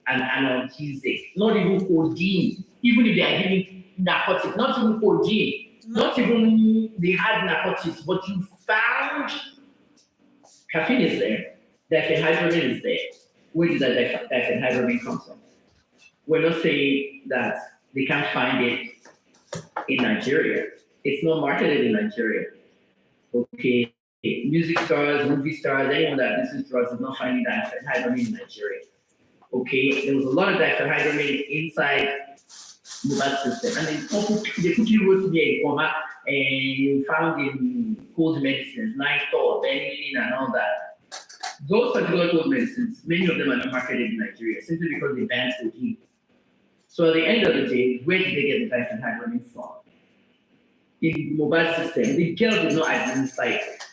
an analgesic, not even codeine, even if they are giving narcotics, not even codeine, not even they had narcotics, but you found caffeine is there, diphenhydramine is there. Where did that diphenhydramine come from? We're not saying that they can't find it in Nigeria. It's not marketed in Nigeria. Okay, music stars, movie stars, anyone that listens to us is not finding diphenhydramine in Nigeria. Okay, there was a lot of diphenhydramine inside Mohbad's system, and they quickly wrote to me a coma and found in cold medicines, Nitol, Benylin, and all that. Those particular cold medicines, many of them are not marketed in Nigeria simply because they banned codeine. So at the end of the day, where did they get the diphenhydramine from? In Mohbad's system, the girl did not identify it.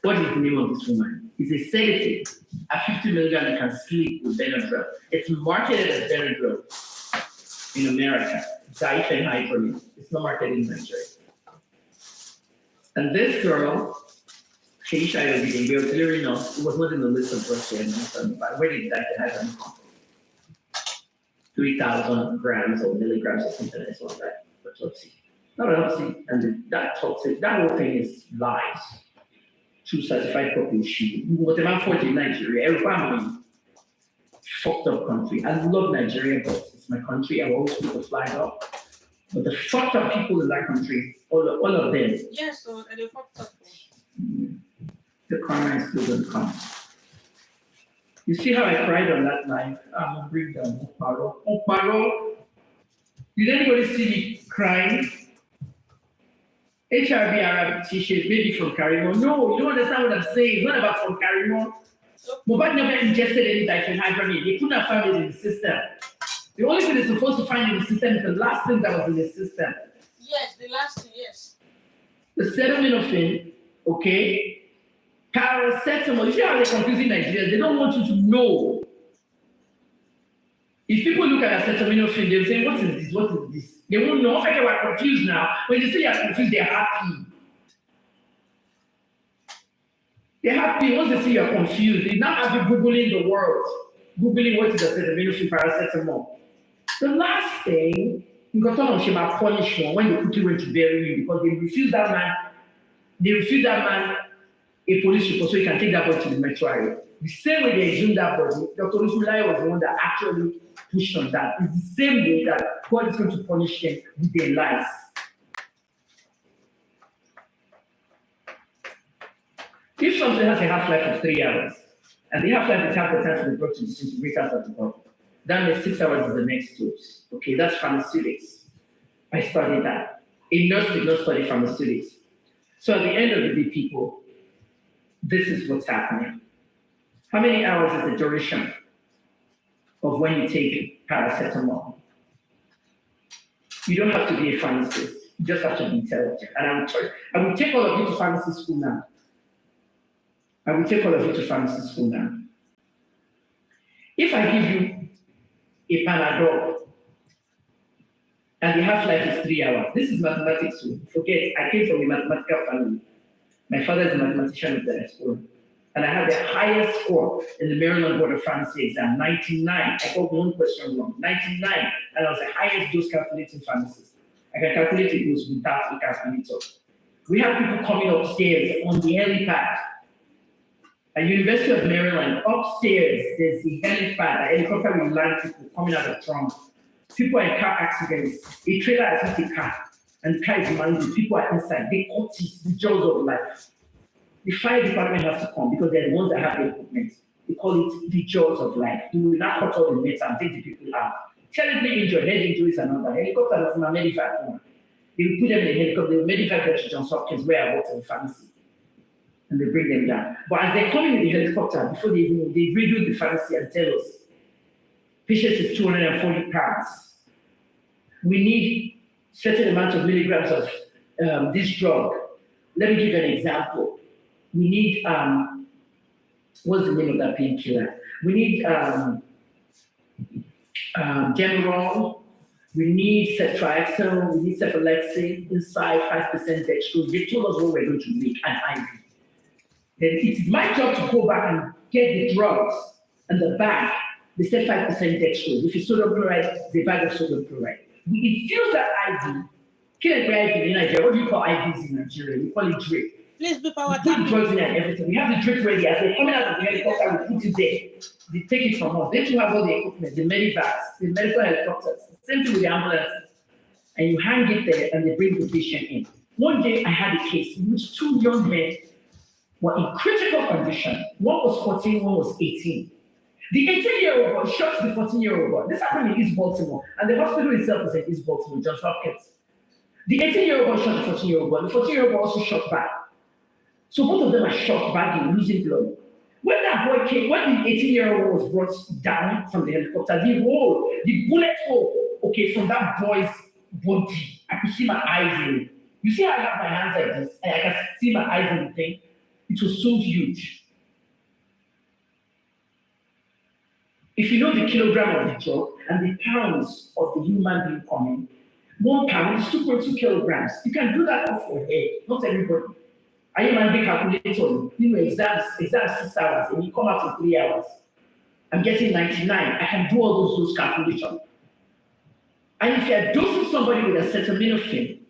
What is the name of this woman? It's a sedative. At 50 milligrams, you can sleep with Benadryl. It's marketed as Benadryl in America. Diphenhydramine. It's not marketed in Nigeria. And this girl, Keisha Ayodide, the auxiliary nurse, was not in the list of drugs she had mentioned. But where did diphenhydramine come from? 3,000 grams or milligrams or something like that. Aûtõpsy. Not Aûtõpsy, and that toxic, that whole thing is lies. True certified copy of shit. Whatever for in Nigeria, everybody fucked up country. I love Nigeria, but it's my country. I will always put the flag up. But the fucked up people in that country, all of them. Yes, so they fucked up. The karma is still gonna come. You see how I cried on that live? I'm gonna bring down Paro. Did anybody see me crying? HRB Arab t-shirt, maybe from Karimo. No, you don't understand what I'm saying. It's not about from Karimo. Mohbad never ingested any diphenhydramine. They couldn't have found it in the system. The only thing they're supposed to find in the system is the last thing that was in the system. Yes, the last thing, yes. The acetaminophen, okay? Paracetamol. You see how they're confusing Nigerians? They don't want you to know. If people look at acetaminophen, they'll say, what is this? What is this? They won't know. Okay, we're confused now. When they say you're confused, they're happy. They're happy once they see you're confused. They now have you Googling the world. Googling what is acetaminophen, paracetamol. The last thing, you got on Shema punishment when they quickly went to bury him because they refused that man a police report so he can take that body to the metro area. The same way they exhumed that body, Dr. Usmulai was the one that actually pushed on that. It's the same way that God is going to punish them with their lives. If something has a half-life of 3 hours, and the half-life is half the time for the drug to disintegrate out of the body, that means 6 hours is the next dose. Okay, that's pharmaceutics. I studied that. A nurse did not study pharmaceutics. So at the end of the day, people, this is what's happening. How many hours is the duration of when you take paracetamol? You don't have to be a pharmacist. You just have to be intelligent. And I will take all of you to pharmacy school now. If I give you a Panadol and the half-life is 3 hours, this is mathematics. So forget, I came from a mathematical family. My father is a mathematician at the school. And I had the highest score in the Maryland Board of Pharmacy exam, 99. I got one question wrong, 99. And I was the highest dose calculating pharmacist. I can calculate a dose without a calculator. We have people coming upstairs on the helipad. At University of Maryland, upstairs, there's the helipad, a helicopter will land people coming out of Trump. People are in car accidents. A trailer has hit a car, and the car is mangled. People are inside. They cut it, the jaws of life. The fire department has to come because they're the ones that have the equipment. They call it the jaws of life. They will not cut all the metal and take the people out. Terribly injured, head injuries and all that. Helicopter is from a medivac. They will put them in a helicopter, they will medivac them to Johns Hopkins, where I worked in the pharmacy. And they bring them down. But as they're coming in the helicopter, before they even they radio the pharmacy and tell us, patient is 240 pounds. We need certain amount of milligrams of this drug. Let me give you an example. We need, what's the name of that painkiller? We need Demerol. We need ceftriaxone. We need cephalexin inside 5% dextrose. They told us what we're going to make, an IV. Then it's my job to go back and get the drugs and the bag. They said 5% dextrose. If it's sodium chloride, the bag of sodium chloride. We infuse that IV. IV in Nigeria. What do you call IVs in Nigeria? We call it drip. Please be power We put drugs in and everything. We have the drip ready. As they're coming out of the helicopter, we put it there. They take it from us. They too have all the equipment, the medivacs, the medical helicopters. Same thing with the ambulances. And you hang it there and they bring the patient in. One day I had a case in which 2 young men were in critical condition. One was 14, one was 18. The 18-year-old boy shot the 14-year-old boy. This happened in East Baltimore, and the hospital itself is in East Baltimore, Johns Hopkins. The 18-year-old boy shot the 14-year-old boy. The 14-year-old boy also shot back. So both of them are shot badly, losing blood. When that boy came, when the 18-year-old was brought down from the helicopter, the bullet hole, okay, from that boy's body, I could see my eyes in it. You see how I have my hands like this, and I can see my eyes in the thing? It was so huge. If you know the kilogram of the drug and the pounds of the human being coming, 1 pound is 2.2 kilograms. You can do that off your head, not everybody. I am a big calculator, you know, exams 6 hours, and you come out in 3 hours. I'm getting 99. I can do all those calculations. And if you're dosing somebody with acetaminophen,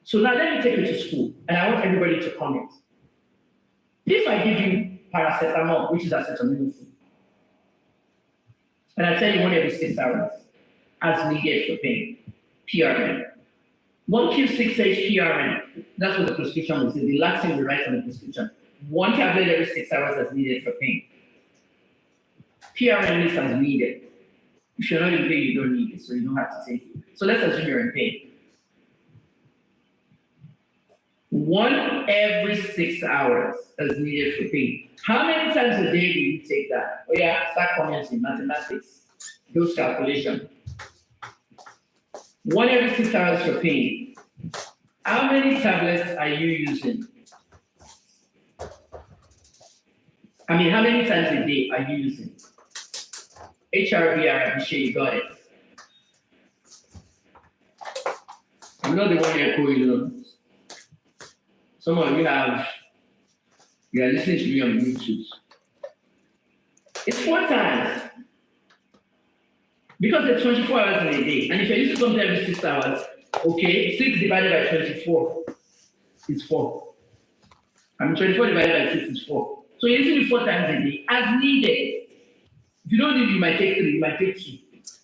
so now let me take you to school, and I want everybody to comment. If I give you paracetamol, which is acetaminophen, and I tell you 1 every 6 hours, as needed for pain, PRN. 1Q6H PRN, that's what the prescription will say. The last thing we write on the prescription. 1 tablet every 6 hours as needed for pain. PRN is as needed. If you're not in pain, you don't need it, so you don't have to take it. So let's assume you're in pain. 1 every 6 hours is needed for pain. How many times a day do you take that? Oh yeah, start commenting mathematics. Those calculations. 1 every 6 hours for pain. How many tablets are you using? I mean, how many times a day are you using? HRBR, I'm sure you got it. I'm not the one you're calling. Some of you are listening to me on YouTube. It's 4 times. Because it's 24 hours in a day. And if you're using something every 6 hours, okay, 6 divided by 24 is 4. I mean, 24 divided by 6 is 4. So you're using it 4 times a day as needed. If you don't need, you might take 3, you might take 2.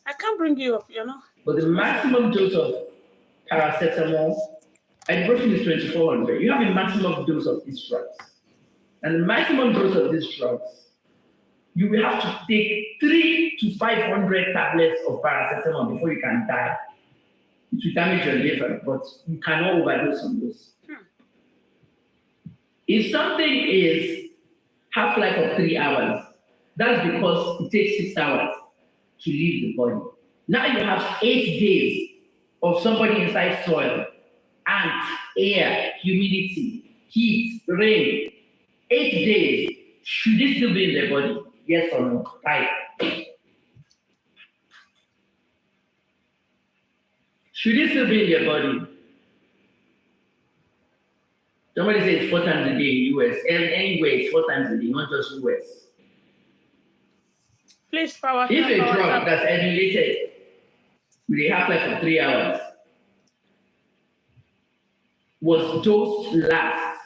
I can't bring you up, you know. But the maximum dose of paracetamol, ibuprofen is 2400. You have a maximum dose of these drugs. And the maximum dose of these drugs, you will have to take 300 to 500 tablets of paracetamol before you can die. It will damage your liver, but you cannot overdose on those. If something is half-life of 3 hours, that's because it takes 6 hours to leave the body. Now you have 8 days of somebody inside soil, ants, air, humidity, heat, rain. 8 days. Should it still be in their body? Yes or no? Right. Should it still be in their body? Somebody says 4 times a day in US. Anyway, it's 4 times a day, not just US. Please, power. If a drug that's emulated with a half-life of 3 hours was dosed last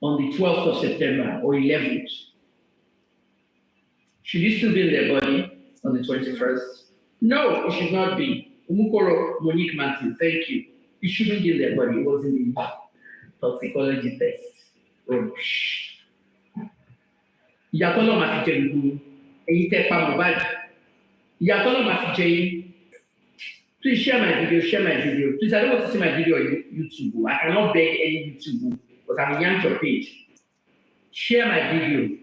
on the 12th of September or 11th, should it still be in their body on the 21st? No, it should not be. Umukoro Monique Martin, thank you. It shouldn't be in their body. It was in the toxicology test. Yatolo Mafijeru, Eite Mohbad. Yatolo Mafijeru. Please share my video. Please, I don't want to see my video on YouTube. I cannot beg any YouTube because I'm a young page. Share my video.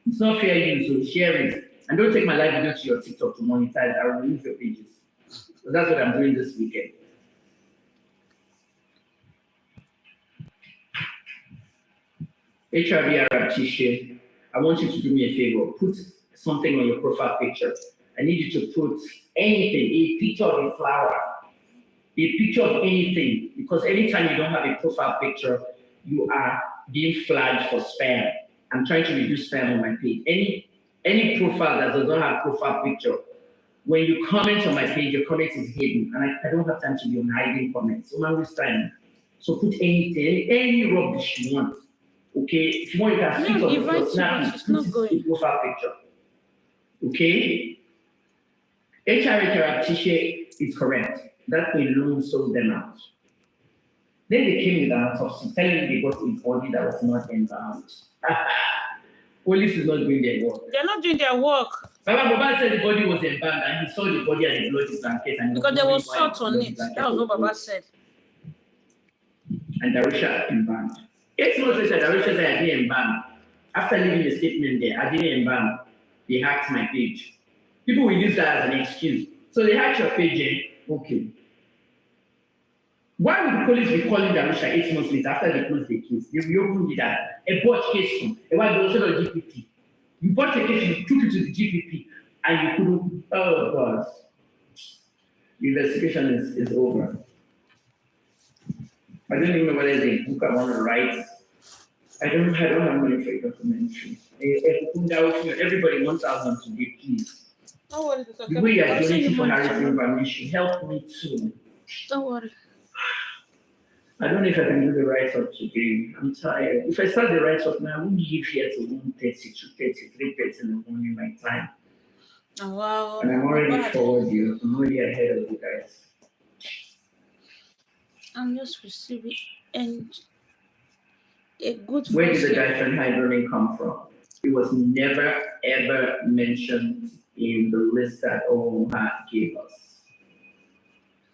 It's not fair use, so share it. And don't take my live video to your TikTok to monetize. I will remove your pages. So that's what I'm doing this weekend. HRV Arab Tisha, I want you to do me a favor. Put something on your profile picture. I need you to put anything, a picture of a flower, a picture of anything. Because anytime you don't have a profile picture, you are being flagged for spam. I'm trying to reduce spam on my page. Any profile that does not have profile picture, when you comment on my page, your comment is hidden. And I don't have time to be on hiding comments. So now it's time. So put anything, any rubbish you want. Okay? If you want, you can speak on your snap, put a profile picture. Okay? HRA therapy is correct. That alone sold them out. Then they came with an autopsy, telling me they got a body that was not embalmed. Police is not doing their work. They're not doing their work. Baba Mohbad said the body was embalmed and he saw the body and the blood is blanket. Because there was salt on it. That was what Baba said. And Darusha embalmed. 8 months later, Darusha said I didn't embalm. After leaving the statement there, I didn't embalm. They hacked my page. People will use that as an excuse. So they hacked your page in. Okay. Why would the police be calling Darusha 8 months later after they closed the case? They reopened it at a bought case from a while they also GPP. You bought the case, you took it to the GPP, and you couldn't. Oh God. The investigation is over. I don't even know whether there's a book I want to write. I don't have money for a documentary. Everybody 1,000 today, please. Don't worry, the way you're donating for Harrison Bamishi, help me too. Don't worry. I don't know if I can do the write-up today. I'm tired. If I start the write-up now, I won't leave here till 1:30 to 3:30 in the morning my time. Oh, wow. And I'm already forward you. I'm already ahead of you guys. I'm just receiving and a good. Where did the diphenhydramine come from? It was never ever mentioned in the list that Oha gave us.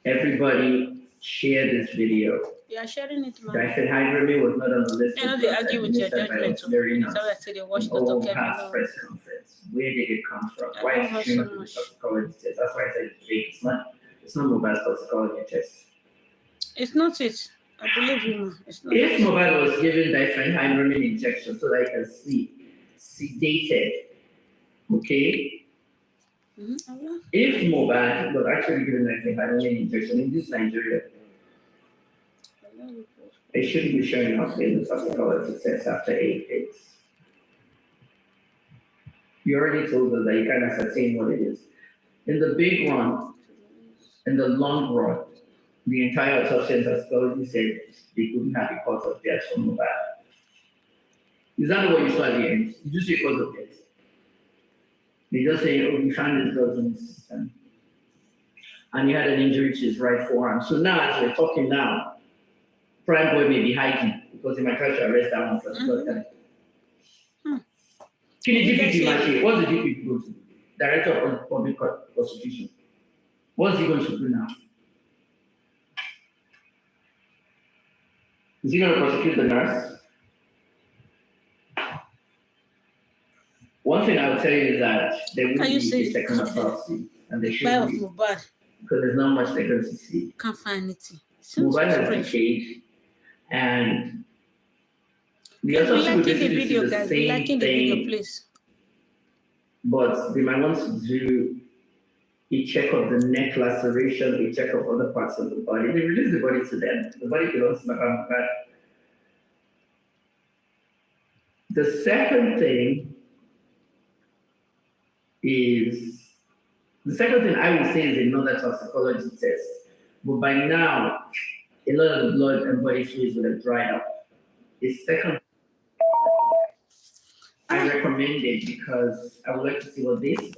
Everybody share this video. You are sharing it, man. Diphenhydramine was not on the list. I know they argue with your judgment. So I say they watch Dr. Kevin. Press conference. Where did it come from? Why is it showing up in the toxicology test? That's why I said it's fake. It's not Mohbad's toxicology test. It's not it. I believe you, man. It's not. If Mohbad was given diphenhydramine injection so that he can sleep, sedated, okay? Mm-hmm. If Mohbad was actually given diphenhydramine injection in this Nigeria, it shouldn't be showing up in the toxicology test after 8 days. You already told us that you can ascertain what it is. In the big run, in the long run, the entire autopsy and toxicology said they couldn't have a cause of death from Mohbad. Is that what you saw at the end? Did you see cause of death? They just say, oh, we found the drugs in the system. And he had an injury to his right forearm. So now, as we're talking now, Prime Boy may be hiding because they might try to arrest that one for the third time. Can you DPP Machi? What's the DPP going to do? Director of Public Prosecution. What's he going to do now? Is he going to prosecute the nurse? One thing I will tell you is that there will be a second autopsy, and there should be, because there's not much they're going to see. Can't find anything. Mohbad has decayed, and the autopsy will basically see the same thing, please. But they might want to do a check of the neck laceration, a check of other parts of the body. They release the body to them. The body belongs to Mohbad. The second thing I would say is another toxicology test. But by now, a lot of the blood and body fluids will have dried up. The second I recommend it because I would like to see what this is.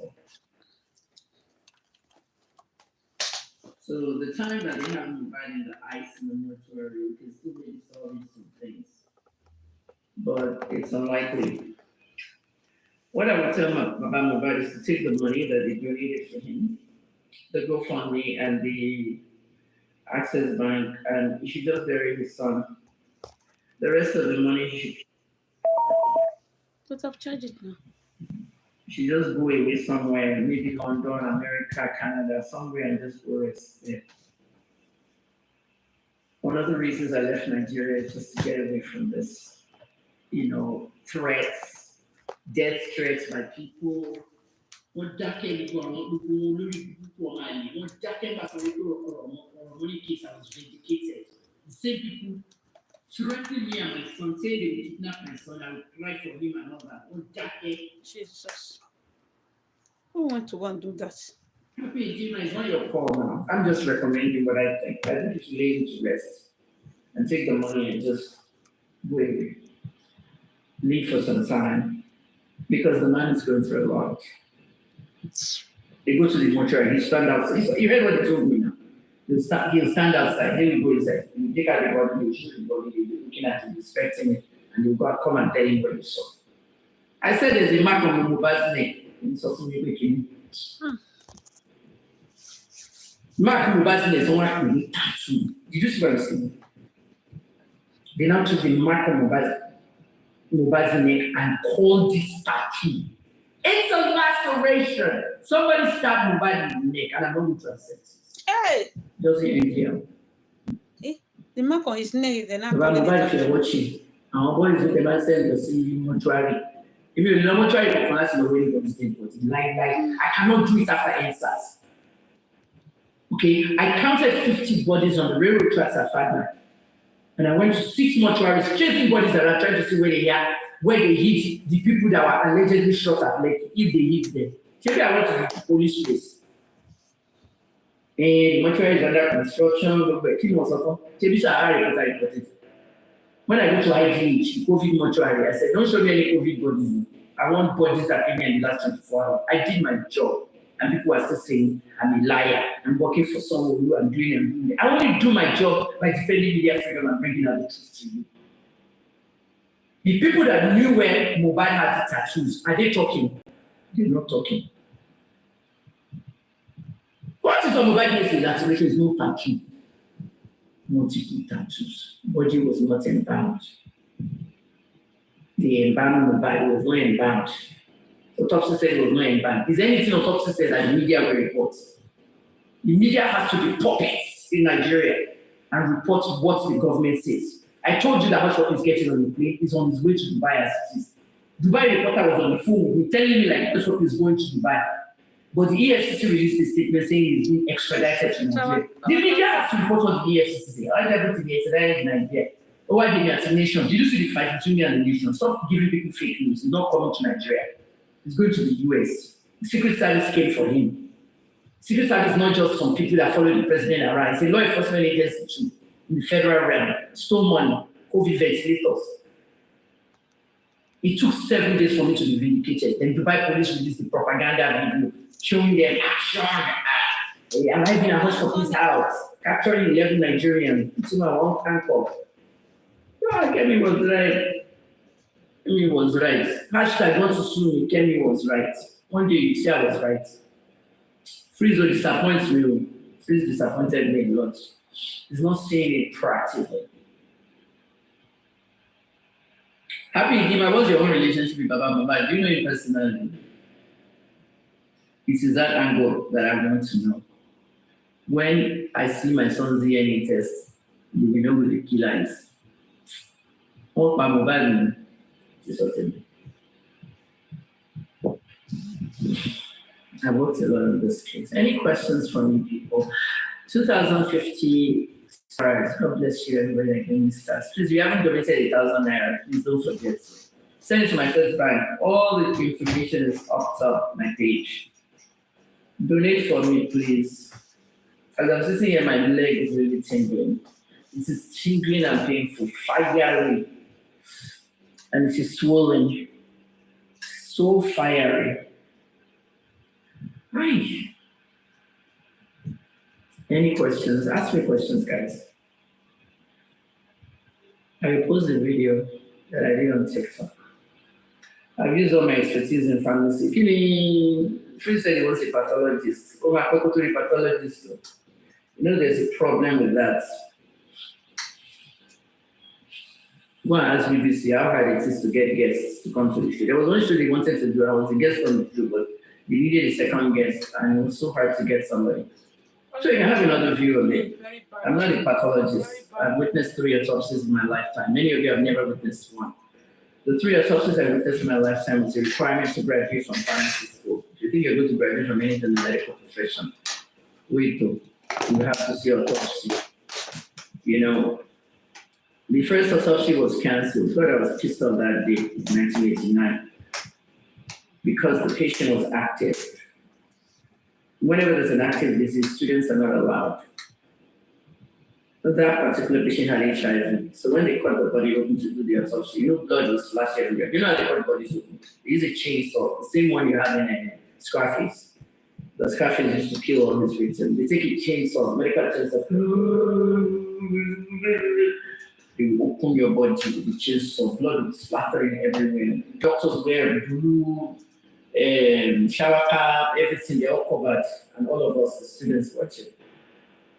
So the time that they have Mohbad in the ice in the mortuary, we can still maybe solve some things. But it's unlikely. What I would tell about Mohbad is to take the money that they donated for him, the GoFundMe and the Access Bank, and he should just bury his son. The rest of the money he should. Put up charges now. She just go away somewhere, maybe London, America, Canada, somewhere, and just go rest there. One of the reasons I left Nigeria is just to get away from this, threats. Death threats by people. One case I was vindicated. The same people threatening me and my son, saying they would kidnap my son, I would cry for him and all that. Jesus. Who want to go and do that? It's not your call now. I'm just recommending what I think. I think you should lay him to rest and take the money and just go away. Leave for some time. Because the man is going through a lot. They go to the mortuary, he stand outside. You heard what he told me now. He'll stand outside, then we go inside. You take out the body, you shoot the body, you'll be looking at it, inspecting it, and you'll go come and tell him what you saw. I said there's a mark on Mohbad's neck. And so Mark Mohbad's neck, someone with tattoo. Did you see what I'm saying? They now took the mark on Mohbad's neck and called this tattoo. It's a laceration. Somebody stabbed Mohbad in the neck, and I'm not going to accept it. Hey! Doesn't end here. The mark on his neck, they're not Mohbad, if you're watching, our boys with the man said to see you mortuary. If you're in the mortuary, you can ask the way you got dead body. Like, I cannot do it after answers. Okay, I counted 50 bodies on the railroad tracks at Fadna. And I went to 6 mortuaries, chasing bodies around, trying to see where they hit the people that were allegedly shot at Lekki, if they hit them. Maybe I went to the police place. And the mortuary is under construction, but King was up. Maybe I reported. When I go to IGH, the COVID mortuary, I said, don't show me any COVID bodies. I want bodies that came in the last 24 hours. I did my job. And people are still saying, I'm a liar. I'm working for someone who I'm doing and doing it. I only do my job by defending media freedom and bringing out the truth to you. The people that knew where Mohbad had the tattoos, are they talking? They're not talking. What is on Mohbad next to laceration is no tattoo. multiple tattoos. Body was not embalmed. The embalming Mohbad was not embalmed. Aûtõpsy said it was not embalmed. Is there anything Aûtõpsy said that the media will report? The media has to be puppets in Nigeria and report what the government says. I told you that Hushpuppi is getting on the plane. He's on his way to Dubai as it is. Dubai reporter was on the phone with me telling me like Hushpuppi is going to Dubai. But the EFCC released a statement saying he's being extradited to Nigeria. The media has to report what the EFCC say. I everything is extradited in Nigeria. Oh, I gave me a nation. Did you see the fight between me and the nation? Stop giving people fake news. He's not coming to Nigeria. He's going to the US. The Secret Service came for him. Secret Service is not just some people that follow the president around. It's a law enforcement agency too, in the federal realm. Stole money, COVID ventilators. It took 7 days for me to be vindicated. Then Dubai police released the propaganda video showing them action. Arriving at Hushpuppi's house, capturing 11 Nigerians, putting my one handcuff. Kemi was right. Kemi was right. Hashtag want to sue me. Kemi was right. One day you say I was right. Freeze will disappoint me. Freeze disappointed me a lot. He's not saying it practically. Happy Idima, what's your own relationship with Baba Mohbad? Do you know him personally? It is that angle that I want to know. When I see my son's DNA test, you will know who the killer is. What Baba Mohbad is something. I worked a lot on this case. Any questions from you people? 2050. Alright, God bless you, everybody that gave me stars. Please, if you haven't donated 1,000 naira, please don't forget. Send it to my first bank. All the information is up top my page. Donate for me, please. As I'm sitting here, my leg is really tingling. It is tingling and painful, fiery. And it is swollen. So fiery. Right. Any questions? Ask me questions, guys. I will post the video that I did on TikTok. I've used all my expertise in pharmacy. Phil said he was a pathologist. Oh, I go to a pathologist. You know, there's a problem with that. Go and ask BBC how hard it is to get guests to come to the show. There was one show they wanted to do. I was a guest on the show, but they needed a second guest, and it was so hard to get somebody. So you can have another view of it. I'm not a pathologist. I've witnessed 3 autopsies in my lifetime. Many of you have never witnessed one. The 3 autopsies I witnessed in my lifetime was a requirement to graduate from pharmacy school. If you think you're going to graduate from anything in the medical profession, wait though. You have to see autopsy. You know, the first autopsy was cancelled. God, I was pissed off that day in 1989 because the patient was active. Whenever there's an active disease, students are not allowed. But that particular patient had HIV. So when they cut the body open to do the autopsy, you know, blood was splashed everywhere. You know how they cut bodies open? They use a chainsaw, the same one you have in Scarface. The Scarface used to kill all his victims. They take a chainsaw, medical chainsaw. They will open your body with the chainsaw, blood was splattering everywhere. Doctors wear blue shower cap, everything, they all covered, and all of us, the students, watching.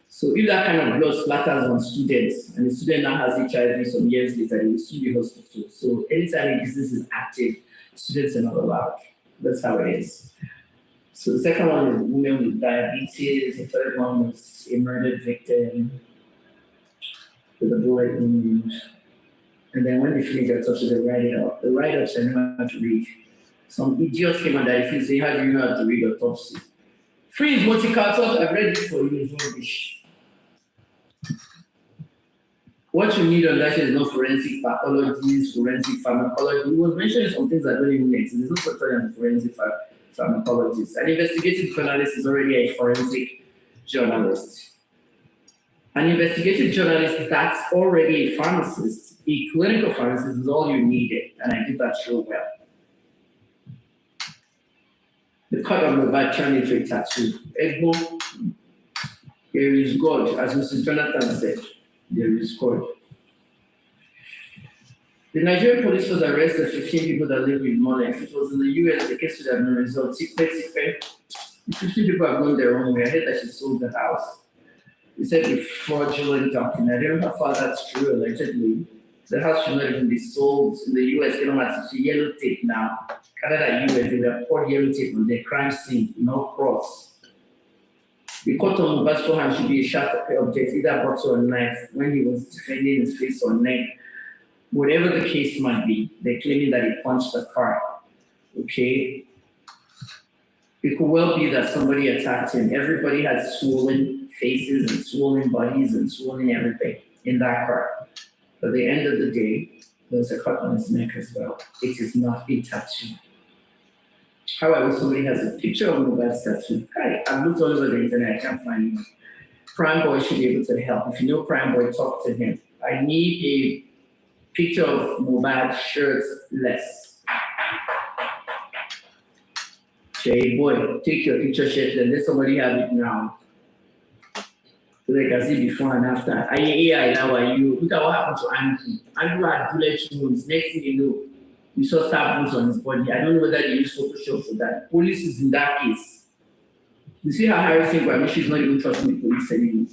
So if that kind of blood splatters on students, and the student now has HIV some years later, they will sue the hospital. So anytime a disease is active, students are not allowed. That's how it is. So the second one is women with diabetes. The third one was a murdered victim with a bullet wound. And then when they finish the autopsy, they write it up. The write-ups are not how to read. Some idiots came and I say, how do you know how to read autopsy? Freeze multicultural, I've read it for you, it's rubbish. What you need on that is not forensic pathology, forensic pharmacology. We was mentioning some things that don't even exist. There's no such thing as forensic pharmacologist. An investigative journalist is already a forensic journalist. An investigative journalist that's already a pharmacist, a clinical pharmacist is all you needed, and I did that so well. The cut of Mohbad turned into a tattoo. Egbo, there is God, as Mr. Jonathan said, there is God. The Nigerian police was arrested 15 people that live with money. If it was in the US, the case would have been resolved. 15 people have gone their own way. I heard that she sold the house. He said a fraudulent document. I don't know how far that's true, allegedly. The house should not even be sold in the US. They don't have to see yellow tape now. Canada, US, they will pour yellow tape on their crime scene, no cross. The court on Mohbad's forehand should be a sharp object, either bottle or knife, when he was defending his face or neck. Whatever the case might be, they're claiming that he punched the car. Okay? It could well be that somebody attacked him. Everybody has swollen faces and swollen bodies and swollen everything in that car. At the end of the day, there's a cut on his neck as well. It is not a tattoo. However, somebody has a picture of Mohbad's tattoo. I've looked all over the internet, I can't find one. Prime Boy should be able to help. If you know Prime Boy, talk to him. I need a picture of Mohbad shirtless. Say, boy, take your picture shirtless. Let somebody have it now. So they can see before and after. AI now are you? Look at what happened to Andrew. Andrew had bullet wounds. Next thing you know, we saw stab wounds on his body. I don't know whether they use Photoshop for that. Police is in that case. You see how Harrison Grammy, she's not even trusting the police anymore.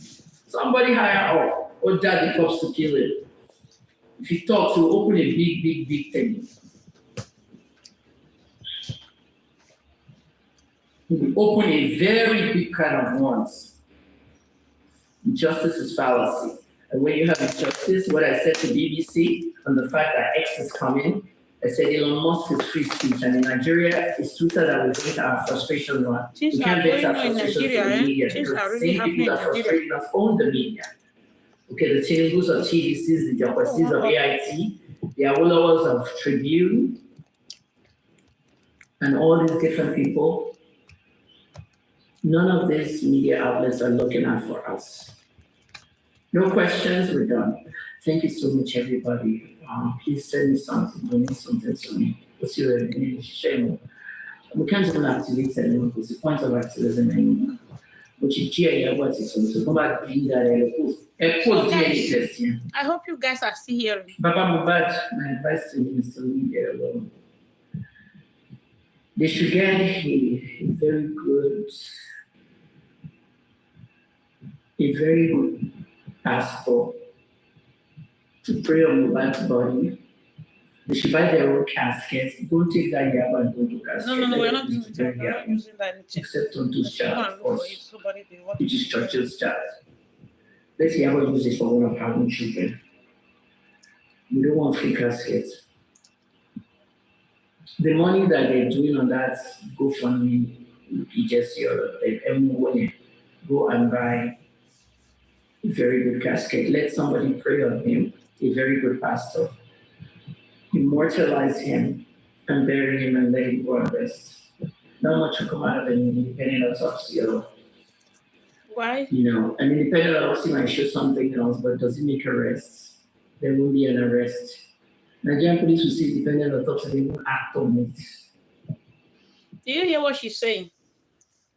Somebody hire her or dad the cops to kill him. If he talks, he'll open a big thing. He will open a very big kind of ones. Justice is fallacy. And when you have injustice, what I said to BBC on the fact that X is coming, I said Elon Musk is free speech. And in Nigeria, it's Twitter that will vent our frustrations on. We can't vent our frustrations on the media because the same people that frustrated us own the media. Okay, the Tinubus of TVCs, the Japasis of AIT, the Awolowers of Tribune, and all these different people. None of these media outlets are looking out for us. No questions, we're done. Thank you so much, everybody. Please send me something, donate something to me. What's your name? Shame. We can't even activate anyone because the point of activism anymore. Which is GIA, what is it? So come back, bring that post DNA test here. I hope you guys are still hearing. Baba Mohbad, my advice to you is to leave it alone. They should get a very good pastor to pray on Mohbad's body. They should buy their own caskets. Don't take that yaba and don't do casket. No, we're not using that. We're not using that. Except on those charts, which is church's chart. Let's see how we use it for one of our own children. We don't want free caskets. The money that they're doing on that GoFundMe, PJC or M1, go and buy a very good casket. Let somebody pray on him, a very good pastor. Immortalize him and bury him and let him go and rest. Not much will come out of an independent autopsy. Why? You know, an independent autopsy might show something else, but does it make arrest? There will be an arrest. Nigerian police will say independent autopsy, they won't act on it. Do you hear what she's saying?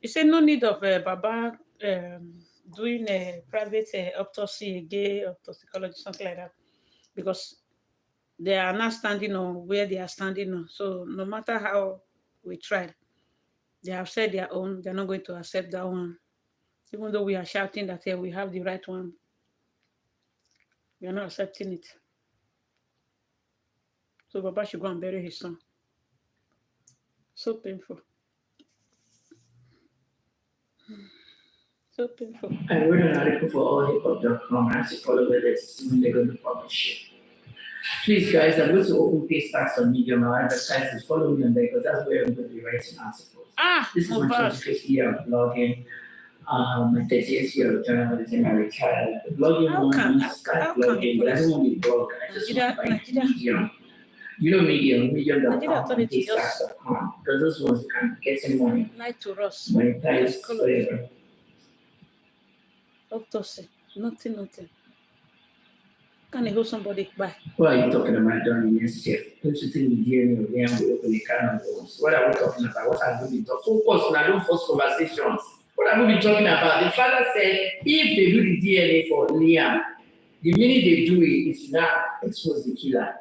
She said no need of Baba doing a private autopsy, a gay or toxicology, something like that, because they are not standing on where they are standing on. So no matter how we tried, they have said their own. They're not going to accept that one. Even though we are shouting that we have the right one, we are not accepting it. So Baba should go and bury his son. So painful. So painful. I wrote an article for allhiphop.com. I have to follow with it soon. They're going to publish it. Please, guys, I'm going to open page stacks on Medium. I'll advertise it. Follow me on there because that's where I'm going to be writing articles. This is my 25th year of blogging. My 30th year of journalism. I retired. The blogging one, I started blogging, but I don't want to blog. I just want to write Medium. You know Medium.com and paystacks.com because those ones can get some money. Lie to us. Monetize, whatever. Aûtõpsy. Nothing. Can you hold somebody by? What are you talking about during next year? Don't you think the DNA of them will open a can of worms? What are we talking about? What have we been talking about? Focus now, don't force conversations. What have we been talking about? The father said if they do the DNA for Liam, the minute they do it, it's not expose the killer.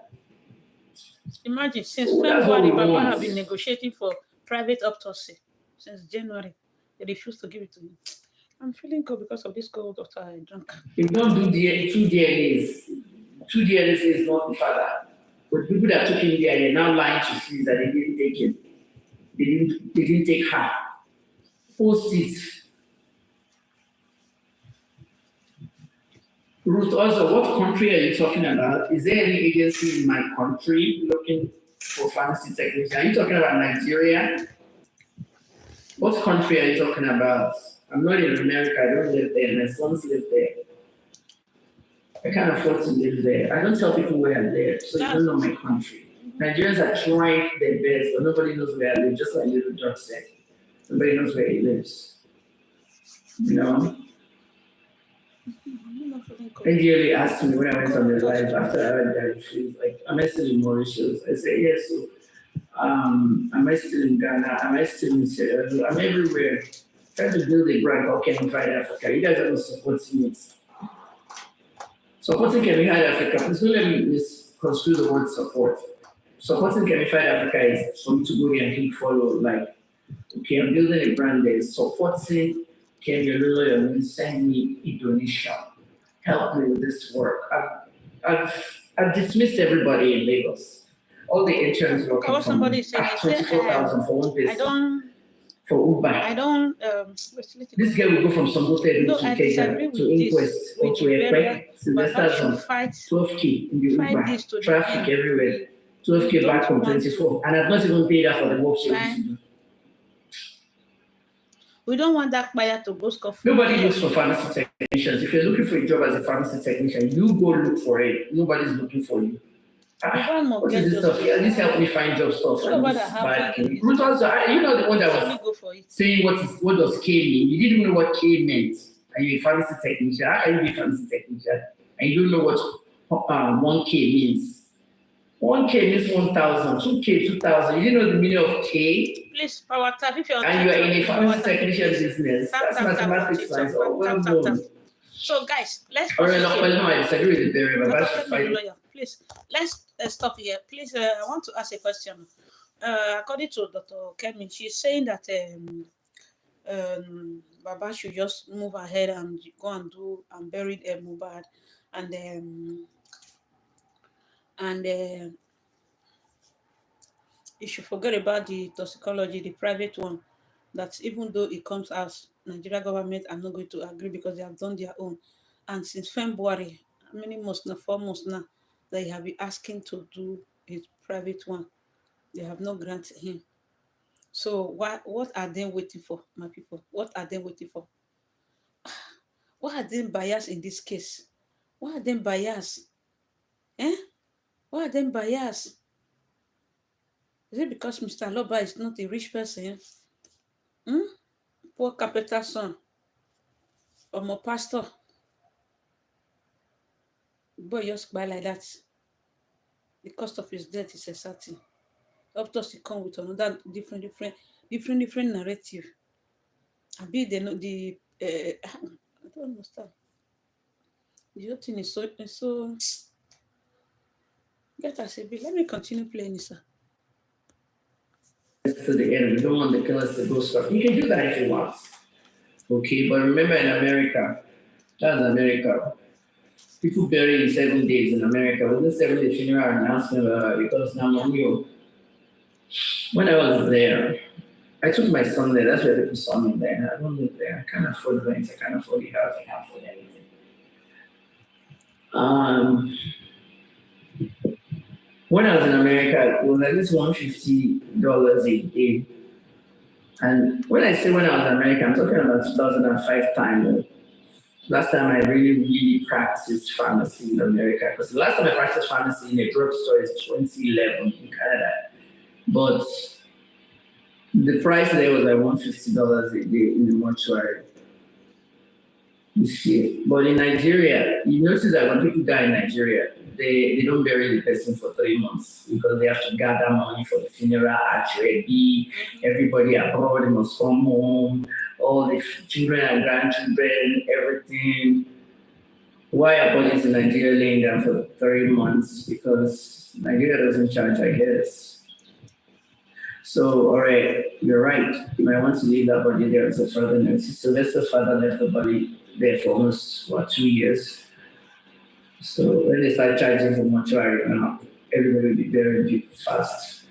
Imagine, since February, Baba have been negotiating for private autopsy. Since January, they refused to give it to him. I'm feeling good because of this cold water I drank. If don't do two DNAs is not the father. But people that took him there, they're now lying to see that they didn't take him. They didn't take her. Post it. Ruth, also, what country are you talking about? Is there any agency in my country looking for pharmacy technicians? Are you talking about Nigeria? What country are you talking about? I'm not in America. I don't live there. My sons live there. I can't afford to live there. I don't tell people where I live, so you don't know my country. Nigerians are trying their best, but nobody knows where I live, just like Little George said. Nobody knows where he lives. You know? They asked me when I went on the live after I heard that, she was like, am I still in Mauritius? I said, yes. So, am I still in Ghana? Am I still in Sierra Leone? I'm everywhere. Trying to build a brand called Can We Fight Africa. You guys are not supporting it. Supporting Can We Fight Africa, please don't let me misconstrue the word support. Supporting Can We Fight Africa is for me to go there and click follow. Like, okay, I'm building a brand there. Supporting Can You send me a donation. Help me with this work. I've dismissed everybody in Lagos. All the interns working for me. 24,000 for one person. For Uber. I don't. This guy will go from Sombote to Keja to Inquest or to Ekpe. Sylvester's on 12K in the Uber. Traffic everywhere. 12K back from 24. And I've not even paid her for the work she used to do. We don't want that buyer to go score. Nobody looks for pharmacy technicians. If you're looking for a job as a pharmacy technician, you go look for it. Nobody's looking for you. What is this stuff? Yeah, this helped me find job stuff. Ruth also, you know the one that was saying what does K mean? You didn't even know what K meant. Are you a pharmacy technician? How can you be a pharmacy technician? And you don't know what 1K means. 1K means 1,000, 2K, 2,000. You didn't know the meaning of K? Please, power tap if you're and you are in a pharmacy technician business. That's mathematics science. Well done. So, guys, let's. No, I disagree with the theory, but that's please, let's stop here. Please, I want to ask a question. According to Dr. Kemi, she's saying that Baba should just move ahead and go and do and bury Mohbad, and you should forget about the toxicology, the private one. That even though it comes out, Nigeria government are not going to agree because they have done their own. And since February, how many months now? 4 months now, they have been asking to do a private one. They have not granted him. So what are they waiting for, my people? What are they waiting for? What are they biased in this case? What are they biased? What are they biased? Is it because Mr. Loba is not a rich person? Poor capital son. Or more pastor. Boy, just buy like that. The cost of his death is a certain. Aûtõpsy come with another different narrative. I be they know the I don't understand. The whole thing is so get us a bit. Let me continue playing this. To the end. We don't want the killers to go stuff. You can do that if you want. Okay, but remember in America, that's America. People bury in 7 days in America. Within 7 days, funeral announcement because now when I was there, I took my son there. That's where people saw me there. I don't live there. I can't afford rent. I can't afford the house. I can't afford anything. When I was in America, it was at least $150 a day. And when I say when I was in America, I'm talking about 2005 time. Last time I really practiced pharmacy in America. Because the last time I practiced pharmacy in a drugstore is 2011 in Canada. But the price there was like $150 a day in the mortuary. This year. But in Nigeria, you notice that when people die in Nigeria, they don't bury the person for 3 months because they have to gather money for the funeral, actually. Everybody abroad must come home, all the children and grandchildren, everything. Why are bodies in Nigeria laying down for 3 months? Because Nigeria doesn't charge, I guess. So, all right, you're right. You might want to leave that body there as a further notice. So Sylvester's father left the body there for almost, 2 years. So when they start charging for mortuary now, everybody will be buried people fast.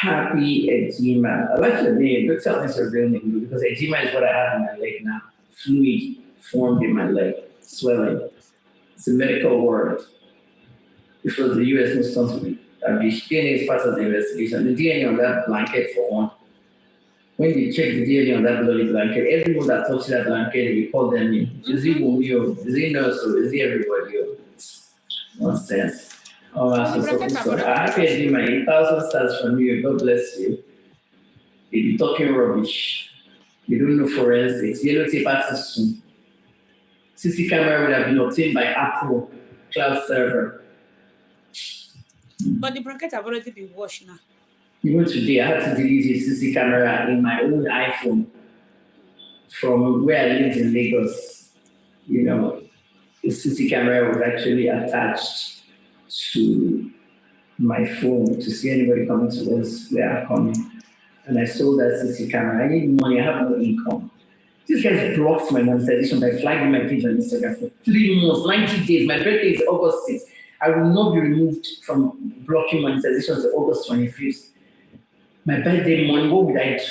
Happy Eczema. I like your name. Don't tell me it's your real name because eczema is what I have in my leg now. Fluid formed in my leg, swelling. It's a medical word. It was the U.S. responsibility. The DNA is part of the investigation. The DNA on that blanket, for one. When you check the DNA on that bloody blanket, everyone that touches that blanket, we call them in. Is he Mumio? Is he Nurse? Is he everybody? Nonsense. Oh, I'm so sorry. I can do my 1,000 stars from you. God bless you. You'll be talking rubbish. You don't know forensics. You don't take access soon. CC camera would have been obtained by Apple cloud server. But the bracket have already been washed now. Even today, I had to delete a CC camera in my own iPhone from where I lived in Lagos. You know, the CC camera was actually attached to my phone to see anybody coming towards where I'm coming. And I sold that CC camera. I need money, I have no income. These guys blocked my monetization by flagging my page on Instagram for 3 months, 90 days. My birthday is August 6th. I will not be removed from blocking monetization until August 25th. My birthday money, what would I do?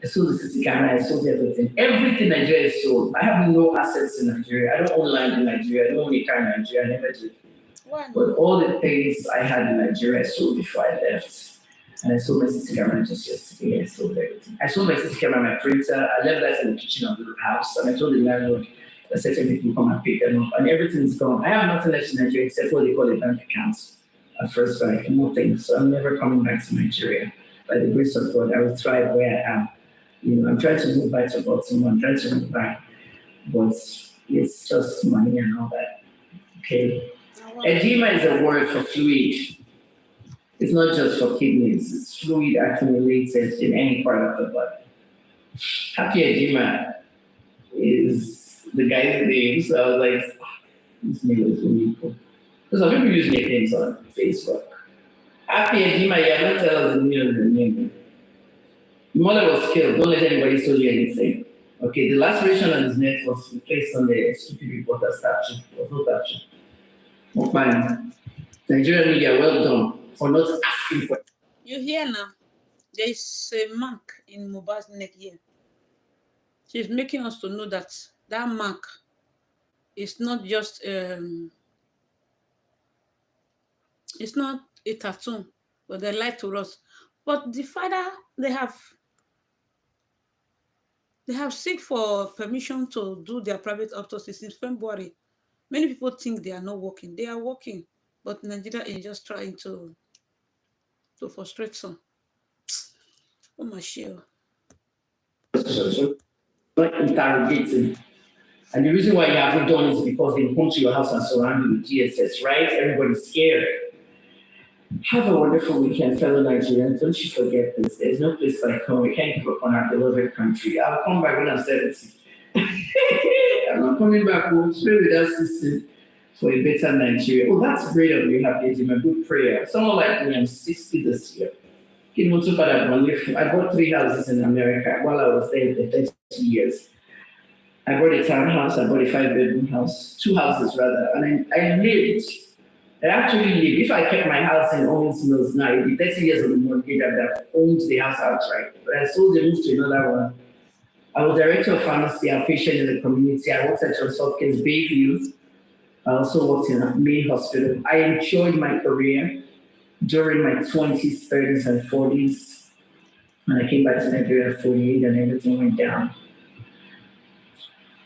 I sold the CC camera, I sold everything. Everything in Nigeria is sold. I have no assets in Nigeria. I don't own land in Nigeria. I don't own a car in Nigeria. I never did. But all the things I had in Nigeria, I sold before I left. And I sold my CC camera just yesterday. I sold everything. I sold my CC camera, my printer. I left that in the kitchen of the house. And I told the landlord that certain people come and pick them up. And everything is gone. I have nothing left in Nigeria except what they call a bank account. At first, like nothing. So I'm never coming back to Nigeria. By the grace of God, I will thrive where I am. You know, I'm trying to move back to Baltimore. I'm trying to move back. But it's just money and all that. Okay. Edema is a word for fluid. It's not just for kidneys. It's fluid accumulated in any part of the body. Happy Edema is the guy's name. So I was like, this name is really cool. Because some people use nicknames on Facebook. Happy Edema, yeah, don't tell us the name. The mother was killed. Don't let anybody tell you anything. Okay, the laceration on his neck was placed on the stupid reporter statue. There was no statue. Mohbad. Nigerian media, well done for not asking for. You hear now? There is a mark in Mohbad's neck here. She's making us to know that that mark is not just it's not a tattoo, but they lied to us. But the father, they have seek for permission to do their private autopsy since February. Many people think they are not working. They are working, but Nigeria is just trying to frustrate some. Oh my shit. Not interrogating. And the reason why you haven't done is because they come to your house and surround you with GSS, right? Everybody's scared. Have a wonderful weekend, fellow Nigerians. Don't you forget this. There's no place like home. We can't give up on our beloved country. I'll come back when I'm 70. I'm not coming back. We'll pray with our system for a better Nigeria. Oh, that's great of you, Happy Edema. A good prayer. Someone like me, I'm 60 this year. I bought 3 houses in America while I was there for 30 years. I bought a townhouse, I bought a 5-bedroom house, 2 houses rather, and I lived. I actually lived. If I kept my house in Owens Mills now, it'd be 30 years of the mortgage that owned the house outright. But I sold and moved to another one. I was director of pharmacy, outpatient in the community. I worked at Johns Hopkins Bayview. I also worked in a main hospital. I enjoyed my career during my 20s, 30s, and 40s. When I came back to Nigeria at 48 and everything went down.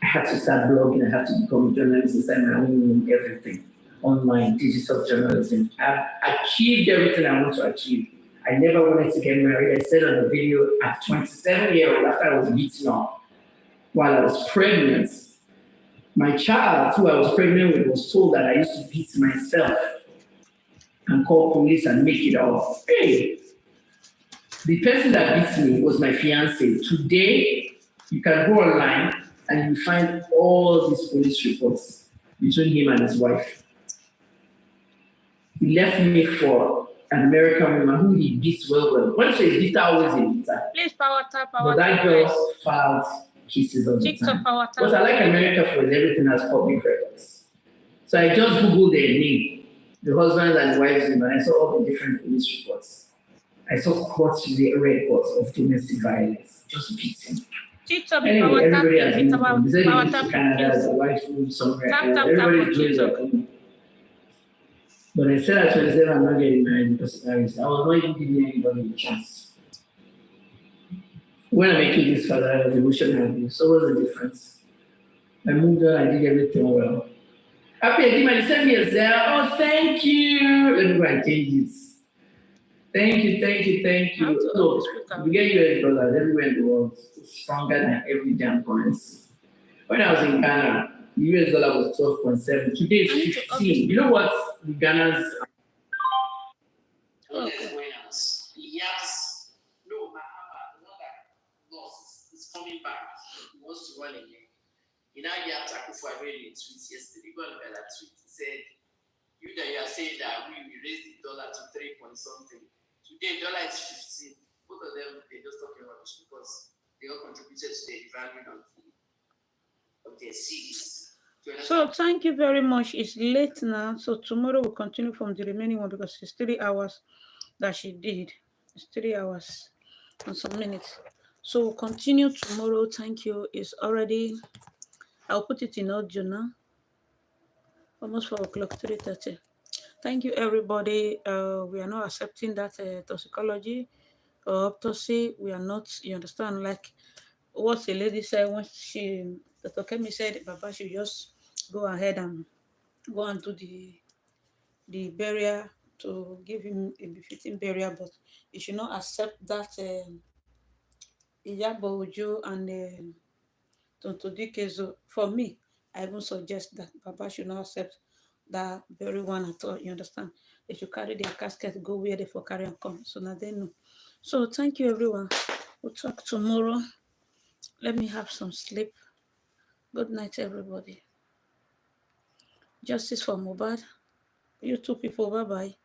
I had to start blogging. I had to become a journalist inside my own everything. Online, digital journalism. I've achieved everything I want to achieve. I never wanted to get married. I said on the video at 27 years old after I was beaten up while I was pregnant. My child, who I was pregnant with, was told that I used to beat myself and call police and make it up. Hey, the person that beat me was my fiance. Today, you can go online and you find all these police reports between him and his wife. He left me for an American woman who he beats well. When she beat her, always a beater. Please power tap, But that girl filed cases all the time. But I like America for everything as public records. So I just Googled their name, the husband and wife's name, and I saw all the different police reports. I saw court records of domestic violence, just beating. Anyway, everybody has moved on. They said they moved to Canada, the wife moved somewhere. Everybody's doing their own. But I said at 27, I'm not getting married because I was not even giving anybody a chance. When I became this father, I was emotional abuse. So what's the difference? I moved on, I did everything well. Happy I did my 7 years there. Oh, thank you. Let me go and change it. Thank you. Look, we get US dollars everywhere in the world. It's stronger than every damn currency. When I was in Ghana, the US dollar was 12.7. Today it's 15. You know what the Ghana's yes. No, Mahama, the one that lost is coming back. He wants to run again. You know, you have to Akufo a tweet yesterday. Go and look at that tweet. He said, you are saying that we raised the dollar to 3 point something. Today, dollar is 15. Both of them, they're just talking rubbish because they all contributed to the devaluing of their seeds. So thank you very much. It's late now, so tomorrow we'll continue from the remaining one because it's 3 hours that she did. It's 3 hours and some minutes. So we'll continue tomorrow. Thank you. It's already, I'll put it in audio now. Almost 4 o'clock, 3:30. Thank you, everybody. We are not accepting that toxicology or autopsy. We are not, you understand, like what the lady said when Dr. Kemi said, Baba should just go ahead and go and do the burial to give him a befitting burial, but you should not accept that Iyabo Ojo and Tonto Dikezo. For me, I even suggest that Baba should not accept that very one at all. You understand? They should carry their casket, go where they for carry and come. So now they know. So thank you, everyone. We'll talk tomorrow. Let me have some sleep. Good night, everybody. Justice for Mohbad. You two people, bye-bye.